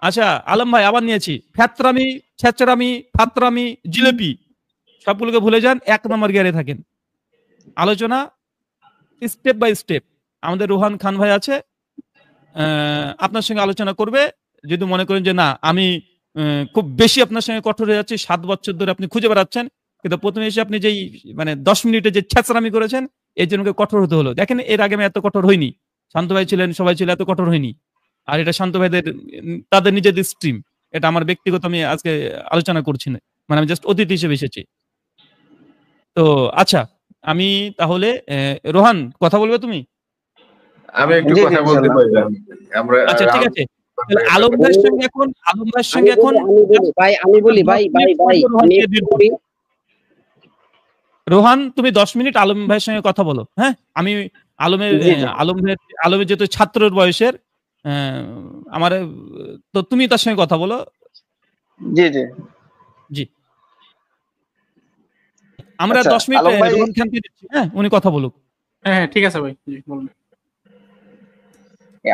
আচ্ছা আলম ভাই আবার নিয়েছি, ফ্যাতরামি, ছেচরামি, ফাতরামি, জিলেপি সবগুলোকে ভুলে যান, 1 নম্বর গিয়ারে থাকেন। আলোচনা স্টেপ বাই স্টেপ। আমাদের রোহান খান ভাই আছে, আপনার সঙ্গে আলোচনা করবে। যদি মনে করেন যে না আমি খুব বেশি আপনার সঙ্গে কঠোর হয়ে যাচ্ছি, 7 বছর ধরে আপনি খুঁজে বেড়াচ্ছেন, কিন্তু প্রথমে এসে আপনি যেই মানে 10 মিনিটে যে ছেচরামি করেছেন এর জন্য কঠোর হতে হলো। দেখেন এর আগে আমি এত কঠোর হইনি, শান্ত ভাই ছিলেন, সবাই ছিল, এত কঠোর হয়নি। আর এটা শান্ত ভাইদের তাদের নিজেদের স্ট্রিম, এটা আমার ব্যক্তিগত, আমি আজকে আলোচনা করছি না, মানে আমি জাস্ট অতিথি হিসেবে এসেছি। তো আচ্ছা, আমি তাহলে রোহান কথা বলবে তুমি? আমি একটু কথা বলতে পারলাম আমরা। আচ্ছা ঠিক আছে, তাহলে আলম ভাইয়ের সঙ্গে এখন ভাই আমি বলি, ভাই রোহান তুমি 10 মিনিট আলম ভাইয়ের সঙ্গে কথা বলো। হ্যাঁ, আমি আলমের যেহেতু ছাত্রের বয়সের, আমার, তো তুমি তার সঙ্গে কথা বলো। জি জি জি, আমরা 10 মিনিট রোহান খানকে দিচ্ছি। হ্যাঁ, উনি কথা বলুক। হ্যাঁ ঠিক আছে ভাই, জি বলুন।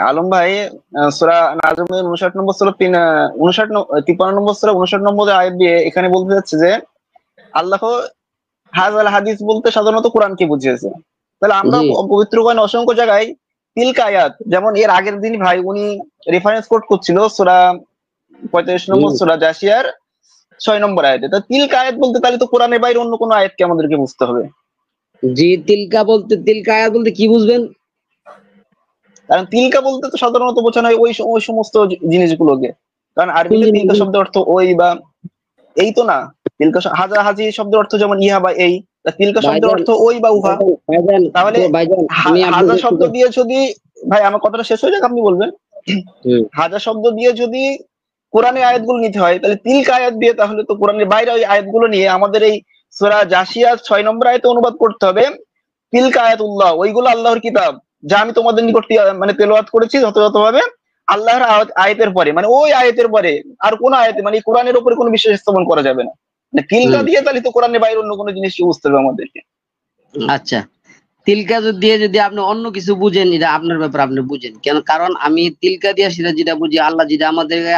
আলম ভাই সূরা নাজমের 59 নম্বর সূরা 53 নম্বর সূরা 59 নম্বর আয়াত দিয়ে এখানে বলতে যাচ্ছে যে আল্লাহ হাযাল হাদিস বলতে সাধারণত কোরআনকে বুঝিয়েছে। তাহলে আমরা পবিত্র কোরআনে অসংখ্য জায়গায় তিলকা আয়াত, যেমন এর আগের দিন ভাই উনি রেফারেন্স কোট করছিল সূরা 45 নম্বর সূরা জাসিয়ার 6 নম্বর আয়াতে। তো তিলকা আয়াত বলতে তাহলে তো কোরআনের বাইরে অন্য কোনো আয়াতকে আমাদেরকে বুঝতে হবে। জি, তিলকা আয়াত বলতে কি বুঝবেন? কারণ তিলকা বলতে তো সাধারণত বোঝানো হয় ওই সমস্ত জিনিসগুলোকে, কারণ আরবিতে তিলকা শব্দের অর্থ ওই বা এই তো না। তিলকা হাজা হাজি শব্দের অর্থ যেমন ইহা বা এই, তিলকা শব্দের অর্থ ওই বা উহা। তাহলে হাজা শব্দ দিয়ে যদি, ভাই আমার কথাটা শেষ হয়ে যাক, আপনি বলবেন। হাজা শব্দ দিয়ে যদি কোরআনের আয়াতগুলো নিতে হয়, তাহলে তিলকা আয়াত দিয়ে তাহলে তো কোরআনের বাইরে ওই আয়াতগুলো নিয়ে আমাদের এই সূরা জাসিয়ার 6 নম্বর আয়াতে অনুবাদ করতে হবে তিলকা আয়াতুল্লাহ, ওইগুলো আল্লাহর কিতাব যা আমি তোমাদের নিকট মানে তেলাওয়াত করেছি যথাযথভাবে আল্লাহর আয়াতের পরে, মানে ওই আয়াতের পরে আর কোন আয়াতে, মানে কোরআনের উপরে কোনো বিশ্বাস স্থাপন করা যাবে না। তিলকা দিয়ে তাহলে তো কোরআনের বাইরে অন্য কোনো জিনিস বুঝতে হবে আমাদেরকে। আচ্ছা, তিলকা দিয়ে যদি আপনি অন্য কিছু বুঝেন, এটা আপনার ব্যাপার, আপনি বুঝেন কেন। কারণ আমি তিলকা দিয়ে সেটা যেটা বুঝি, আল্লাহ যেটা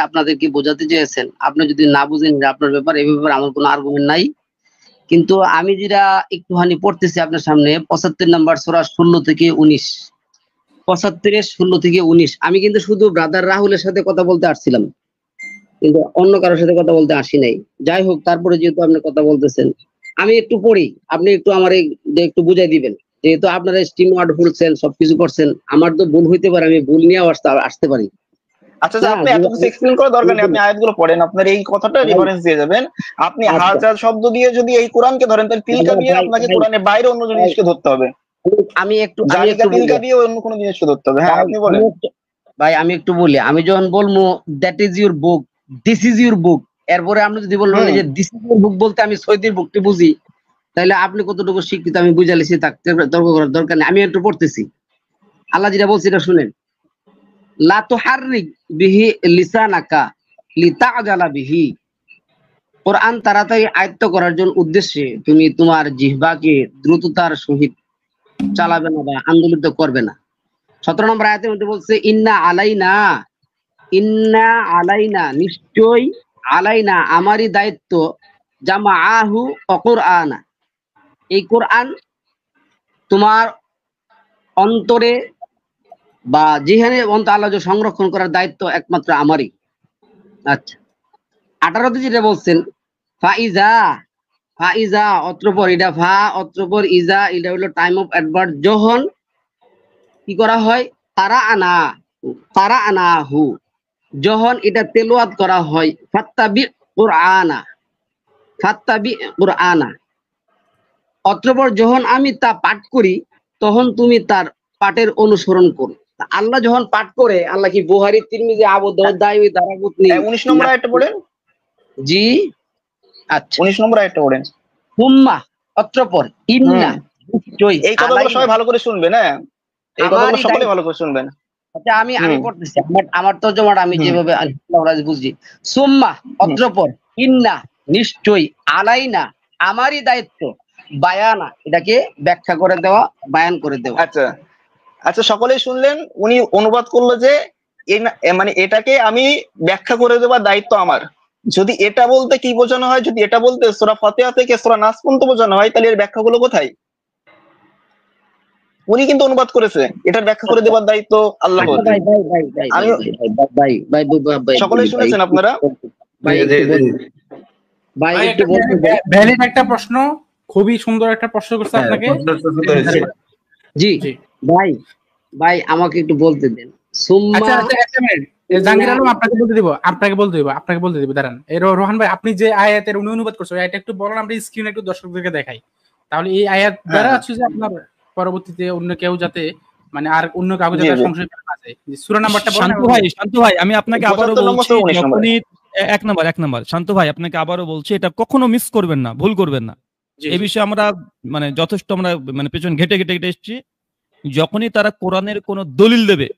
আপনাদেরকে বোঝাতে চেয়েছেন, আপনি যদি না বুঝেন আপনার ব্যাপার, এই ব্যাপারে আমার কোনো আর্গুমেন্ট নাই। কিন্তু আমি যেটা একটুখানি পড়তেছি আপনার সামনে, 75 নম্বর সূরা 16 থেকে 19, 75 16 থেকে 19। আমি কিন্তু শুধু ব্রাদার রাহুলের সাথে কথা বলতে আসছিলাম, কিন্তু অন্য কারোর সাথে কথা বলতে আসি নাই। যাই হোক, তারপরে যেহেতু আপনি কথা বলতেছেন, আমি একটু পড়ি, আপনি একটু আমার একটু বুঝাই দিবেন। যেহেতু আপনারা স্টিম ওয়ার্ড খুলছেন, সবকিছু করছেন, আমার তো ভুল হইতে পারে, আমি ভুল নিয়ে আসতে পারি। আচ্ছা, আপনি এত কিছু এক্সপ্লেইন করার দরকার নেই, আপনি আয়াতগুলো পড়েন, আপনার এই কথাটা রেফারেন্স দিয়ে যাবেন। আপনি হাজার শব্দ দিয়ে যদি এই কোরআনকে ধরেন, তাহলে তিলকা দিয়ে আপনাকে কোরআনের বাইরে অন্য জিনিসকে ধরতে হবে। আমি একটু তিলকা দিয়ে অন্য কোনো জিনিসকে ধরতে হবে। হ্যাঁ, আপনি বলেন ভাই। আমি একটু বলি, আমি যখন বলবো that is your book, this is your book, এরপরে আপনি যদি বলবেন যে দিস ইজ ইউর বুক বলতে আমি সৈয়দের বুকটি বুঝি, তাহলে আপনি কতটুকু শিক্ষিত আমি বুঝালেছি, তর্ক করার দরকার নেই। আমি একটু পড়তেছি, আল্লাহ যেটা বলছে এটা শুনেন। লা তুহাররিক বিহি লিসানাকা লিতাজালা বিহি, কোরআন তাড়াতাড়ি আয়ত্ত করার জন্য উদ্দেশ্যে তুমি তোমার জিহ্বাকে দ্রুততার সহিত চালাবে না বা আন্দোলিত করবে না। 17 নম্বর আয়াতের মধ্যে বলছে ইন্না আলাইনা, নিশ্চয়ই আলাইনা আমারই দায়িত্ব, জামাআহু ওয়া কুরআনা, এই কোরআন তোমার অন্তরে বা যেখানে আল্লাহ সংরক্ষণ করার দায়িত্ব একমাত্র আমারই। আচ্ছা, 18তে যেটা বলছেন ফাইজা অত্রপর, এটা ফা অত্রপর ইজা, এটা হলো টাইম অফ অ্যাডভার্ব, যখন কি করা হয়, তারা আনাহু, যখন এটা তেলাওয়াত করা হয়, ফাত্তাবি কুরআনা, অতঃপর যখন আমি তা পাঠ করি তখন তুমি তার পাঠের অনুসরণ করো। আল্লাহ যখন পাঠ করে, আল্লাহ কি বুখারী, তিরমিজি, আবু দাউদ, দারাকুতনি 19 নম্বর আয়াতটা পড়েন। জি আচ্ছা, 19 নম্বর আয়াতটা পড়েন। হুম্মা অতঃপর ইন্না, এই কথাগুলো সবাই ভালো করে শুনবেন। হ্যাঁ, এই কথাগুলো সকলে ভালো করে শুনবেন। আচ্ছা, আমি পড়তেছি, আমার তরজমাটা আমি যেভাবে আল্লাহ বুঝি। সুম্মা অতঃপর ইন্না, নিশ্চয়ই, আলাইনা আমারই দায়িত্ব, বায়ানা, এটাকে ব্যাখ্যা করে দেওয়া, বায়ান করে দেওয়া। আচ্ছা, সকলেই শুনলেন। উনি অনুবাদ করলো যে মানে এটাকে আমি ব্যাখ্যা করে দেওয়ার দায়িত্ব আমার। যদি এটা বলতে কি বোঝানো হয়, যদি এটা বলতে সূরা ফাতিহা থেকে সূরা নাস পর্যন্ত বোঝানো হয়, তাহলে এর ব্যাখ্যাগুলো কোথায়? উনি কিন্তু অনুবাদ করেছে, এটার ব্যাখ্যা করে দেওয়ার দায়িত্ব আল্লাহর। আচ্ছা ভাই ভাই ভাই ভাই আমি ভাই ভাই ভাই সকলেই শুনেছেন আপনারা? ভাই জি, জি, জি। ভাই ভাই একটু একটা বলতে দেন। ভ্যালিড একটা প্রশ্ন, খুবই সুন্দর একটা প্রশ্ন করছে হ্যাঁ, আপনাকে। প্রশ্নটা তো করেছি। জি জি। ভাই ভাই আমাকে একটু বলতে দেন। সুম্মা আচ্ছা আচ্ছা, একটা মিনিট। জাহাঙ্গীর আলম আপনাকে বলতে দিব দাঁড়ান। রোহান ভাই, আপনি যে আয়াতের অনুবাদ করছেন, ওই আয়াতটা একটু বলেন, আমরা স্ক্রিনে একটু দর্শকদেরকে দেখাই। তাহলে এই আয়াত দ্বারা হ্যাঁ। হচ্ছে যে আপনার পরবর্তীতে অন্য কেউ যাতে, মানে আর অন্য কাউকে জি, যাতে জি। সংশয় না যায়। সূরা নাম্বারটা বলেন। শান্ত ভাই আমি আপনাকে আবারও 75 নম্বর বলছি, 19 নম্বর। যখনই এক নাম্বার শান্ত ভাই আপনাকে আবারও বলছি, এটা কখনো মিস করবেন না, ভুল করবেন না। জি, এই জি। বিষয়ে আমরা মানে যথেষ্ট আমরা মানে পেছন ঘেটে ঘেটে ঘেটে এসেছি। যখনই তারা কোরআনের কোনো দলিল দেবে,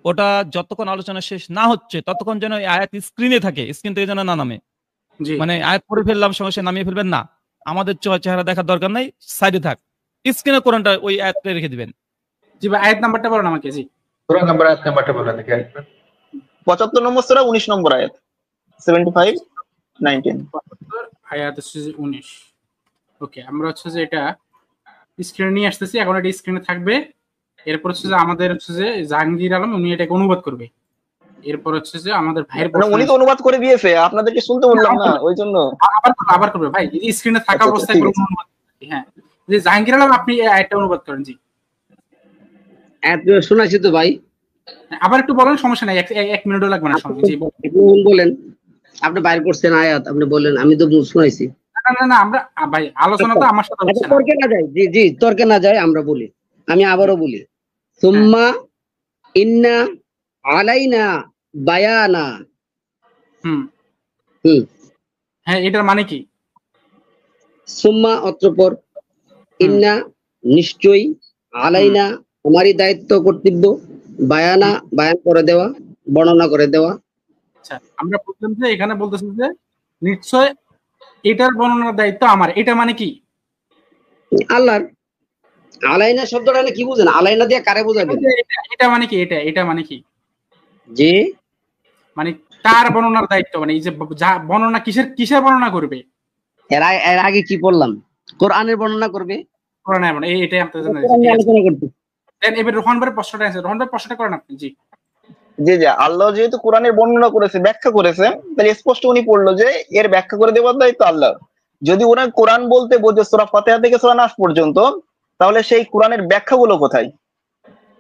ওটা যতক্ষণ আলোচনা শেষ না হচ্ছে ততক্ষণ যেন এই আয়াত স্ক্রিনে থাকে, স্ক্রিন থেকে যেন না নামে। জি। মানে আয়াত পড়ে ফেললাম সঙ্গে সঙ্গে নামিয়ে ফেলবেন না, আমাদের চেহারা দেখার দরকার নাই, সাইডে থাক, স্ক্রিনে কোরআনটা ওই আয়াতটা রেখে দিবেন। জি ভাই, আয়াত নাম্বারটা বলেন আমাকে। জি। সূরা নাম্বার আয়াত নাম্বারটা বলে দেখি একবার। 75 নম্বর সূরা 19 নম্বর আয়াত, 75 19। আয়াত হচ্ছে যে 19। ওকে, আমরা হচ্ছে যে এটা স্ক্রিনে নিয়ে আসতেছি, এখন এটা স্ক্রিনে থাকবে। এরপর হচ্ছে যে আমাদের হচ্ছে যে জাহাঙ্গীর আলম, উনি এটাকে অনুবাদ করবে। এরপর হচ্ছে যে আমাদের ভাইয়ের মানে উনি তো অনুবাদ করে দিয়েছে, আপনাদেরকে শুনতে বললাম না, ওই জন্য। আবার করবে ভাই, এই স্ক্রিনে থাকা আচ্ছা, অবস্থায় ঠিক করে আছে। অনুবাদ করবে। হ্যাঁ, যে জাহাঙ্গীর আলম, আপনি এই আয়াতটা অনুবাদ করেন। জি। এত শোনাইছি তো ভাই, আবার একটু বলেন, সমস্যা নাই, এক মিনিটও লাগবে না সময়। জি বলেন। একটু বলেন। আপনি বাইর করছেন আয়াত, আপনি বলেন, আমি তো শুনাইছি। না, আমরা ভাই আলোচনা তো আমার সাথে আচ্ছা হচ্ছে না। তর্কে না যায়, জি জি তর্কে না যায়, আমরা বলি। আমি আবারও বলি, সুম্মা ইন্না আলাইনা বায়ানা। হুম। হুম। হ্যাঁ, এটার মানে কি? সুম্মা অতঃপর, ইন্না নিশ্চয়ই, আলাইনা আমারই দায়িত্ব কর্তব্য, বায়ানা বায়ান করে দেওয়া, বর্ণনা করে দেওয়া। আচ্ছা, আমরা বললাম যে এখানে বলতেছি যে নিশ্চয় এটার বর্ণনার দায়িত্ব আমার, এটা মানে কি? আল্লাহর। আলাইনা শব্দটা কি বুঝেন? আলাইনা দিয়ে কারে বোঝাবেন? এটা মানে কি? এটা মানে কি? যে মানে তার বর্ণনার দায়িত্ব, মানে এই যে বর্ণনা কিসের বর্ণনা করবে? এর আগে কি বললাম? কোরআনের বর্ণনা করবে। কোরআনের মানে এটাই আপনাদের জন্য। কোরআন নিয়ে আলোচনা করতে। দেন এবার রোহন ভাইয়ের প্রশ্নটা আছে, রোহন ভাই প্রশ্নটা করেন আপনি। জি। জি জি, আল্লাহ যেহেতু কোরআনের বর্ণনা করেছে, ব্যাখ্যা করেছে, তাহলে স্পষ্ট উনি পড়লো যে এর ব্যাখ্যা করে দেওয়ার দায়িত্ব আল্লাহ। যদি ওনার কোরআন বলতে বোঝে সূরা ফাতিহা থেকে সূরা নাস পর্যন্ত, তাহলে সেই কোরআনের ব্যাখ্যাগুলো কোথায়?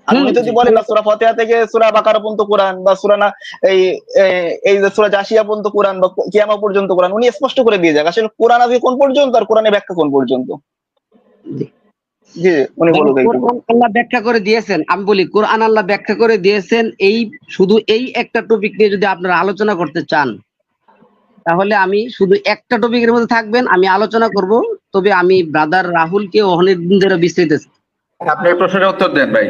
আর উনি যদি বলেন না সূরা ফাতিহা থেকে সূরা বাকারা পর্যন্ত কোরআন, বা সূরা না এই এই যে সূরা জাসিয়া পর্যন্ত কোরআন, বা কিয়ামা পর্যন্ত কোরআন, উনি স্পষ্ট করে দিয়ে যাক আসলে কোরআন আগে কোন পর্যন্ত আর কোরআনের ব্যাখ্যা কোন পর্যন্ত। জি, উনি বলুক এইটুকু। কোরআন আল্লাহ ব্যাখ্যা করে দিয়েছেন, আমি বলি কোরআন আল্লাহ ব্যাখ্যা করে দিয়েছেন। এই শুধু এই একটা টপিক নিয়ে যদি আপনারা আলোচনা করতে চান, তাহলে আমি শুধু একটা টপিকের মধ্যে থাকবেন, আমি আলোচনা করব। তবে আমি ব্রাদার রাহুলকে অনেকদিন ধরে বিস্তারিত, আপনি এই প্রশ্নের উত্তর দেন ভাই।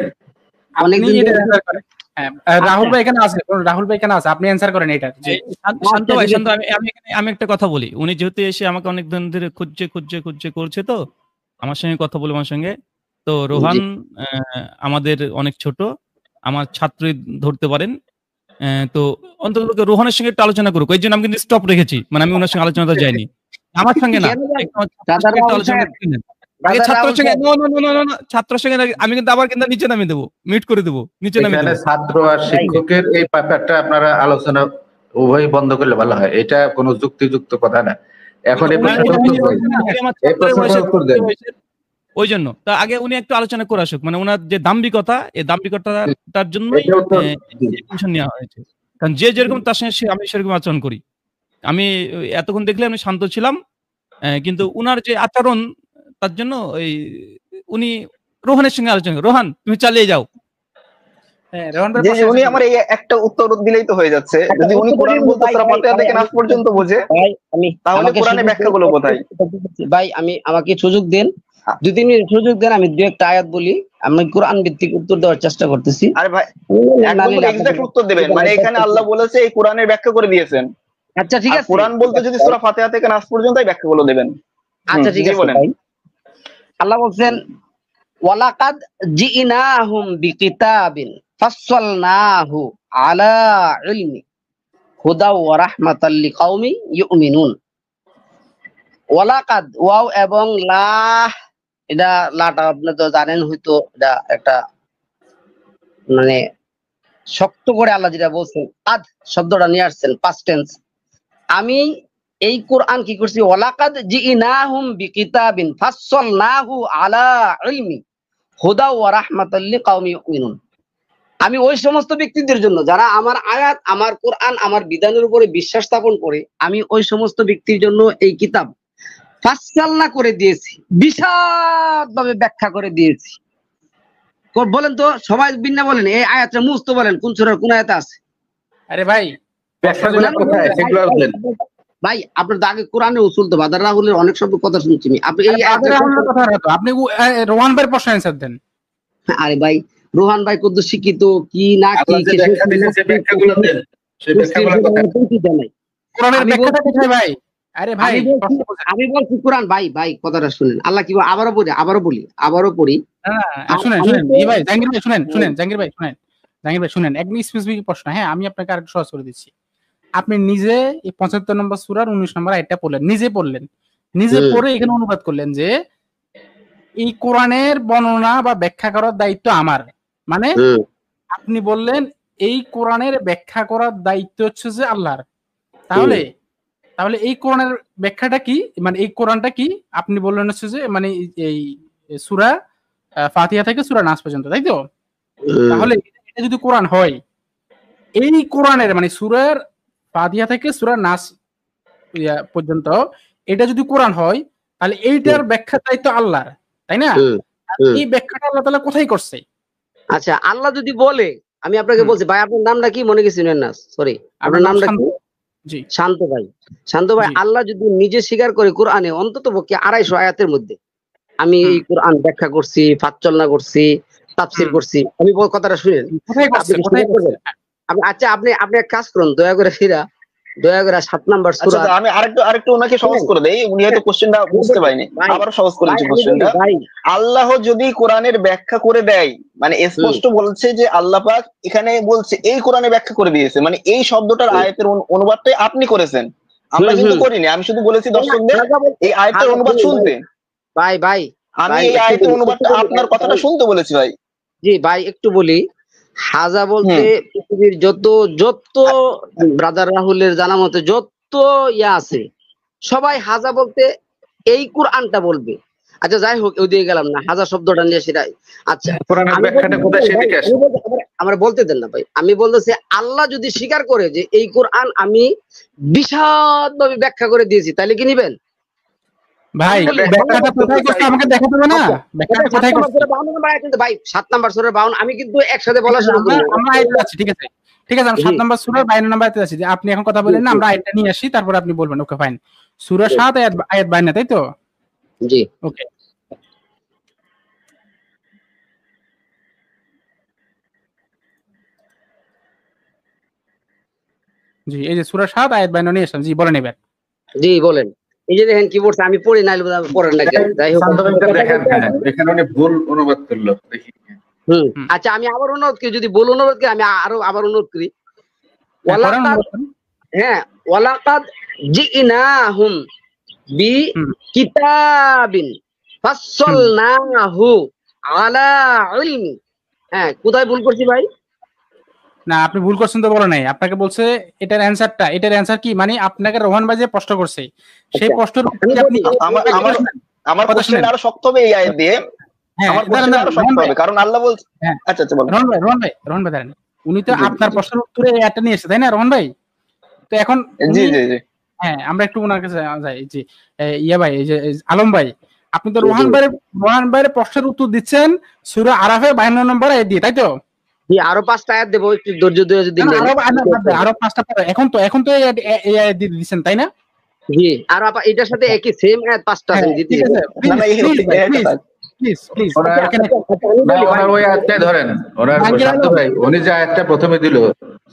আপনি এটা অ্যানসার করেন। হ্যাঁ, রাহুল ভাই এখানে আছে, রাহুল ভাই এখানে আছে, আপনি অ্যানসার করেন এটা। জি। শান্ত ভাই, আমি একটা কথা বলি। উনি যেহেতু এসে আমাকে অনেক দিন ধরে খুঁজছে করছে, তো আমার সঙ্গে কথা বলে আমার সঙ্গে। তো রোহান আমাদের অনেক ছোট, আমার ছাত্রই ধরতে পারেন। তো অন্তত রোহানের সঙ্গে একটু আলোচনা করুক, ওই জন্য আমি কিন্তু স্টপ রেখেছি, মানে আমি ওনার সঙ্গে আলোচনাটা যাইনি, আমার সঙ্গে না, আগে ছাত্রের সঙ্গে। ছাত্রের সঙ্গে আমি কিন্তু আবার কিন্তু নিচে নামিয়ে দেবো, মিউট করে দেবো, নিচে নামিয়ে এখানে দেবো। ছাত্র আর শিক্ষকের এই ব্যাপারটা আপনারা আলোচনা উভয় বন্ধ করলে ভালো হয়, এটা কোনো যুক্তিযুক্ত কথা না। এখন এই প্রশ্নের উত্তর দেন। ওই জন্য তা আগে উনি একটু আলোচনা করে আসুক, মানে ওনার যে দাম্ভিকতা, এই দাম্ভিকতার জন্যই নেওয়া হয়েছে। কারণ যে যেরকম তার সঙ্গে আমি সেরকম আচরণ করি। আমি এতক্ষণ দেখলে আমি শান্ত ছিলাম, কিন্তু উনার যে আচরণ, তার জন্য ওই উনি রোহানের সঙ্গে আলোচনা। রোহান, তুমি চালিয়ে যাও। উনি আমার এই একটা উত্তর দিলেই তো হয়ে যাচ্ছে। যদি উনি কোরআন বলতে সূরা ফাতিহা থেকে নাস পর্যন্ত বোঝে, তাহলে কোরআনের ব্যাখ্যাগুলো কোথায়? ভাই আমাকে সুযোগ দেন, 2-3 মিনিট সুযোগ দেন, আমি দু একটা আয়াত বলি। আমি কোরআন ভিত্তিক উত্তর দেওয়ার চেষ্টা করতেছি। আরে ভাই, একদম এক্সাক্ট উত্তর দিবেন, মানে এখানে আল্লাহ বলেছে এই কোরআনের ব্যাখ্যা করে দিয়েছেন। আচ্ছা ঠিক আছে, কোরআন বলতে যদি সূরা ফাতিহা থেকে নাস পর্যন্তই ব্যাখ্যাগুলো দিবেন। আচ্ছা ঠিক আছে ভাই। আল্লাহ বলছেন, ওয়ালাকাদ জিইনাহুম বিকিতাবিন ফাসসালনাহু আলা ইলমি হুদা ওয়া রাহমাতাল লিকাউমি ইউমিনুন। ওয়ালাকাদ ওয়াও এবং লা, এটা লাটা আপনি তো জানেন হয়তো, এটা একটা মানে শক্ত করে আল্লাহ যেটা বলছেন, আদ শব্দটা নিয়ে আসছেন পাস্ট টেন্স। আমি এই কোরআন কি করছি, ওয়ালাকাদ জিইনাহুম বিকিতাবিন ফাসসালনাহু আলা ইলমি হুদা ওয়া রাহমাতাল লিকাউমি ইউমিনুন। আমি ওই সমস্ত ব্যক্তিদের জন্য যারা আমার আয়াত, আমার কোরআন, আমার বিধানের উপরে বিশ্বাস স্থাপন করে, আমি ওই সমস্ত ব্যক্তির জন্য এই কিতাব ফাসসালনা করে দিয়েছি, বিশদভাবে ব্যাখ্যা করে দিয়েছি। বলেন তো সবাই বিন্না বলেন এই আয়াতটা মুস্ত বলেন কোন সূরার কোন আয়াতে আছে? আরে ভাই, ব্যাখ্যাগুলো কোথায় সেগুলো বলেন। ভাই আপনার তো আগে কোরআনে উসুল তো বাদার রাহুলের অনেক শব্দ কথা শুনছি আমি। আপনি এই আপনি রোহান ভাইয়ের প্রশ্ন অ্যান্সার দেন। আরে ভাই রোহান ভাই কত শিক্ষিত কি না কি আল্লাহ যে ব্যাখ্যা দিয়েছে সেই ব্যাখ্যাগুলো দেন, সেই ব্যাখ্যাগুলো কোথায়? কোরআনের ব্যাখ্যাটা কোথায় ভাই? আরে ভাই আমি বলছি কোরআন, ভাই কথাটা শুনেন। আল্লাহ কি আবারও পড়ি। শুনেন ভাই, জাহাঙ্গীর ভাই জাহাঙ্গীর ভাই শুনেন, একদম স্পেসিফিক প্রশ্ন। হ্যাঁ, আমি আপনাকে আরেকটু সহজ করে দিচ্ছি। আপনি নিজে এই 75 নম্বর সূরার 19 নম্বর আয়াতটা পড়লেন, নিজে পড়ে এখানে অনুবাদ করলেন যে এই কোরআনের বর্ণনা বা ব্যাখ্যা করার দায়িত্ব আমার। মানে আপনি বললেন এই কোরআনের ব্যাখ্যা করার দায়িত্ব হচ্ছে যে আল্লাহর। তাহলে এই কোরআনের ব্যাখ্যাটা কি, মানে এই কোরআনটা কি? আপনি বললেন হচ্ছে যে মানে এই সূরা ফাতিহা থেকে সূরা নাস পর্যন্ত, তাই তো? তাহলে এটা যদি কোরআন হয়, এই কোরআনের মানে সূরার ফাতিহা থেকে সূরা নাস পর্যন্ত এটা যদি কোরআন হয়, তাহলে এইটার ব্যাখ্যা দায়িত্ব আল্লাহর, তাই না? এই ব্যাখ্যাটা আল্লাহ তাআলা কোথায় করছে? আচ্ছা, আল্লাহ যদি বলে, আমি আপনাকে বলছি ভাই আপনার নামটা কি মনে গেছিলেন না? সরি, আপনার নামটা কি? জি, শান্ত ভাই। আল্লাহ যদি নিজে স্বীকার করে কোরআনে অন্তত পক্ষে 250 আয়াতের মধ্যে আমি এই কোরআন ব্যাখ্যা করছি, ফাতচলনা করছি, তাফসীর করছি, আমি কথাটা শুনেন। আচ্ছা আপনি এক কাজ করুন, দয়া করে 7 নাম্বার সূরা। আচ্ছা আমি আরেকটু ওনাকে সহজ করে দেই, উনি হয়তো কোশ্চেনটা বুঝতে পারেনি, আবারও সহজ করে দিচ্ছি কোশ্চেনটা। আল্লাহ যদি কোরআনের ব্যাখ্যা করে দেয়, মানে স্পষ্ট বলছে যে আল্লাহ পাক এখানে বলছে এই কোরআনে ব্যাখ্যা করে দিয়েছে, মানে এই শব্দটার আয়াতের অনুবাদটাই আপনি করেছেন, আমরা কিন্তু করিনি। আমি শুধু বলেছি দর্শকদের এই আয়াতের অনুবাদ শুনতে। ভাই আমি এই আয়াতের অনুবাদটা আপনার কথাটা শুনতে বলেছি ভাই। জি ভাই, একটু বলি। হাজা বলতে পৃথিবীর যত ব্রাদার রাহুলের জানা মতে যত ইয়া আছে, সবাই হাজা বলতে এই কোরআনটা বলবে। আচ্ছা যাই হোক, ওদিকে গেলাম না, হাজা শব্দটা নিয়ে সেটাই। আচ্ছা আমার বলতে দেন না ভাই। আমি বলতেছি আল্লাহ যদি স্বীকার করে যে এই কোরআন আমি বিশদভাবে ব্যাখ্যা করে দিয়েছি, তাহলে কি নিবেন? ভাই ব্যাখ্যাটা কোথায় করতে আমাকে দেখাতে হবে না? ব্যাখ্যাটা কোথায় করতে? ভাই 7 নাম্বার সূরা 52, আমি কিন্তু একসাথে বলা শুরু করি। আমরা আয়াতে আছি, ঠিক আছে আমি 7 নাম্বার সূরার 52 নাম্বার আয়াতে আছি। যে আপনি এখন কথা বলেন না, আমরা আয়াতটা নিয়ে আসি, তারপর আপনি বলবেন। ওকে ফাইন, সূরা 7 আয়াত 52, তাই তো? জি ওকে। জি, এই যে সূরা 7 আয়াত 52 নিয়ে আসলাম। জি বলেন এবার। জি বলেন। এই যে দেখেন কি বলছে, আমি পড়ি নাই, পড়েন না কেন? যাই হোক, দেখেন এখানে উনি ভুল অনুবাদ করলো, দেখি। আচ্ছা আমি আবার অনুরোধ করি, যদি ভুল অনুরোধ করি আমি আবার অনুরোধ করি। ওয়ালাকাদ জিইনাহুম বি কিতাবিন ফাসসালনাহু আলা ইলমি। হ্যাঁ, কোথায় ভুল করছি ভাই? না, আপনি ভুল করছেন তো বলে নাই। আপনাকে বলছে এটার অ্যানসার কি, মানে আপনাকে রোহান ভাই যে প্রশ্ন করছে সেই প্রশ্নের আপনি আমার কোশ্চেন আরো শক্ত হবে এই আয়াত দিয়ে। আমার কোশ্চেন আরো শক্ত হবে, কারণ আল্লাহ বলছে। আচ্ছা বলুন। রোহান ভাই দাঁড়ান, উনি তো আপনার প্রশ্নের উত্তরে এই আয়াতটা নিয়ে এসেছে, তাই না রোহান ভাই? তো এখন জি হ্যাঁ, আমরা একটু ওনার কাছে যাই। জি ভাই, এই যে আলম ভাই, আপনি তো রোহান ভাইয়ের প্রশ্নের উত্তর দিচ্ছেন সূরা আরাফে 52 নম্বর আয়াত দিয়ে, তাই তো? আরো 5টা আয়াত দেব, একটু ধৈর্য ধরে যদি আরো 5টা পড়ে। এখন তো এই আয়াত দিয়ে দিচ্ছেন, তাই না? জি, আর এটার সাথে একই সেম আয়াত 5টা আছে দিতে। না প্লিজ ওনার ওই আয়াতটাই ধরেন। ওনার শান্ত ভাই, উনি যে আয়াতটা প্রথমে দিল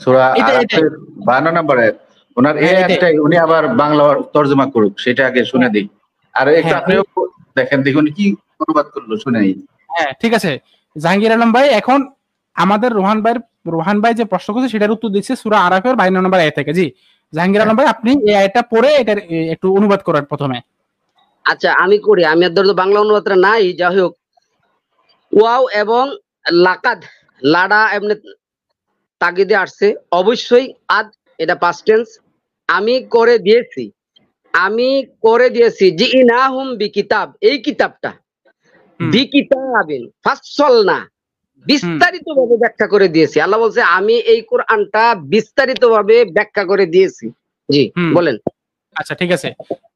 সূরা আরাফের 52 নম্বর আয়াত, ওনার এই আয়াতটাই উনি আবার বাংলা তরজমা করুক, সেটা আগে শুনে দিই। আর একটু আপনিও দেখেন, দেখুন কি অনুবাদ করলো, শুনেই। হ্যাঁ ঠিক আছে জাহাঙ্গীর আলম ভাই, এখন আমাদের রোহান ভাইয়ের রোহান ভাই যে প্রশ্ন করছে সেটার উত্তর দিচ্ছে সূরা আরাফের 52 নম্বর আয়াত থেকে। জি জাহাঙ্গীর আলম ভাই আপনি এই আয়াতটা পড়ে এটার একটু অনুবাদ করেন প্রথমে। আচ্ছা আমি করি, আমি আর তো বাংলা অনুবাদটা নাই, যাই হোক। ওয়াও এবং লাকাদ, লাডা এমনি তাগিদে আসছে, অবশ্যই আদ এটা পাস্ট টেন্স। আমি করে দিয়েছি, আমি করে দিয়েছি জি ইনাহুম বি কিতাব, এই কিতাবটা বি কিতাবিন ফাসল না, বিস্তারিত ভাবে ব্যাখ্যা করে দিয়েছি। আল্লাহ বলছে আমি এই কোরআনটা বিস্তারিত ভাবে ব্যাখ্যা করে দিয়েছি। জি বলেন। আচ্ছা ঠিক আছে,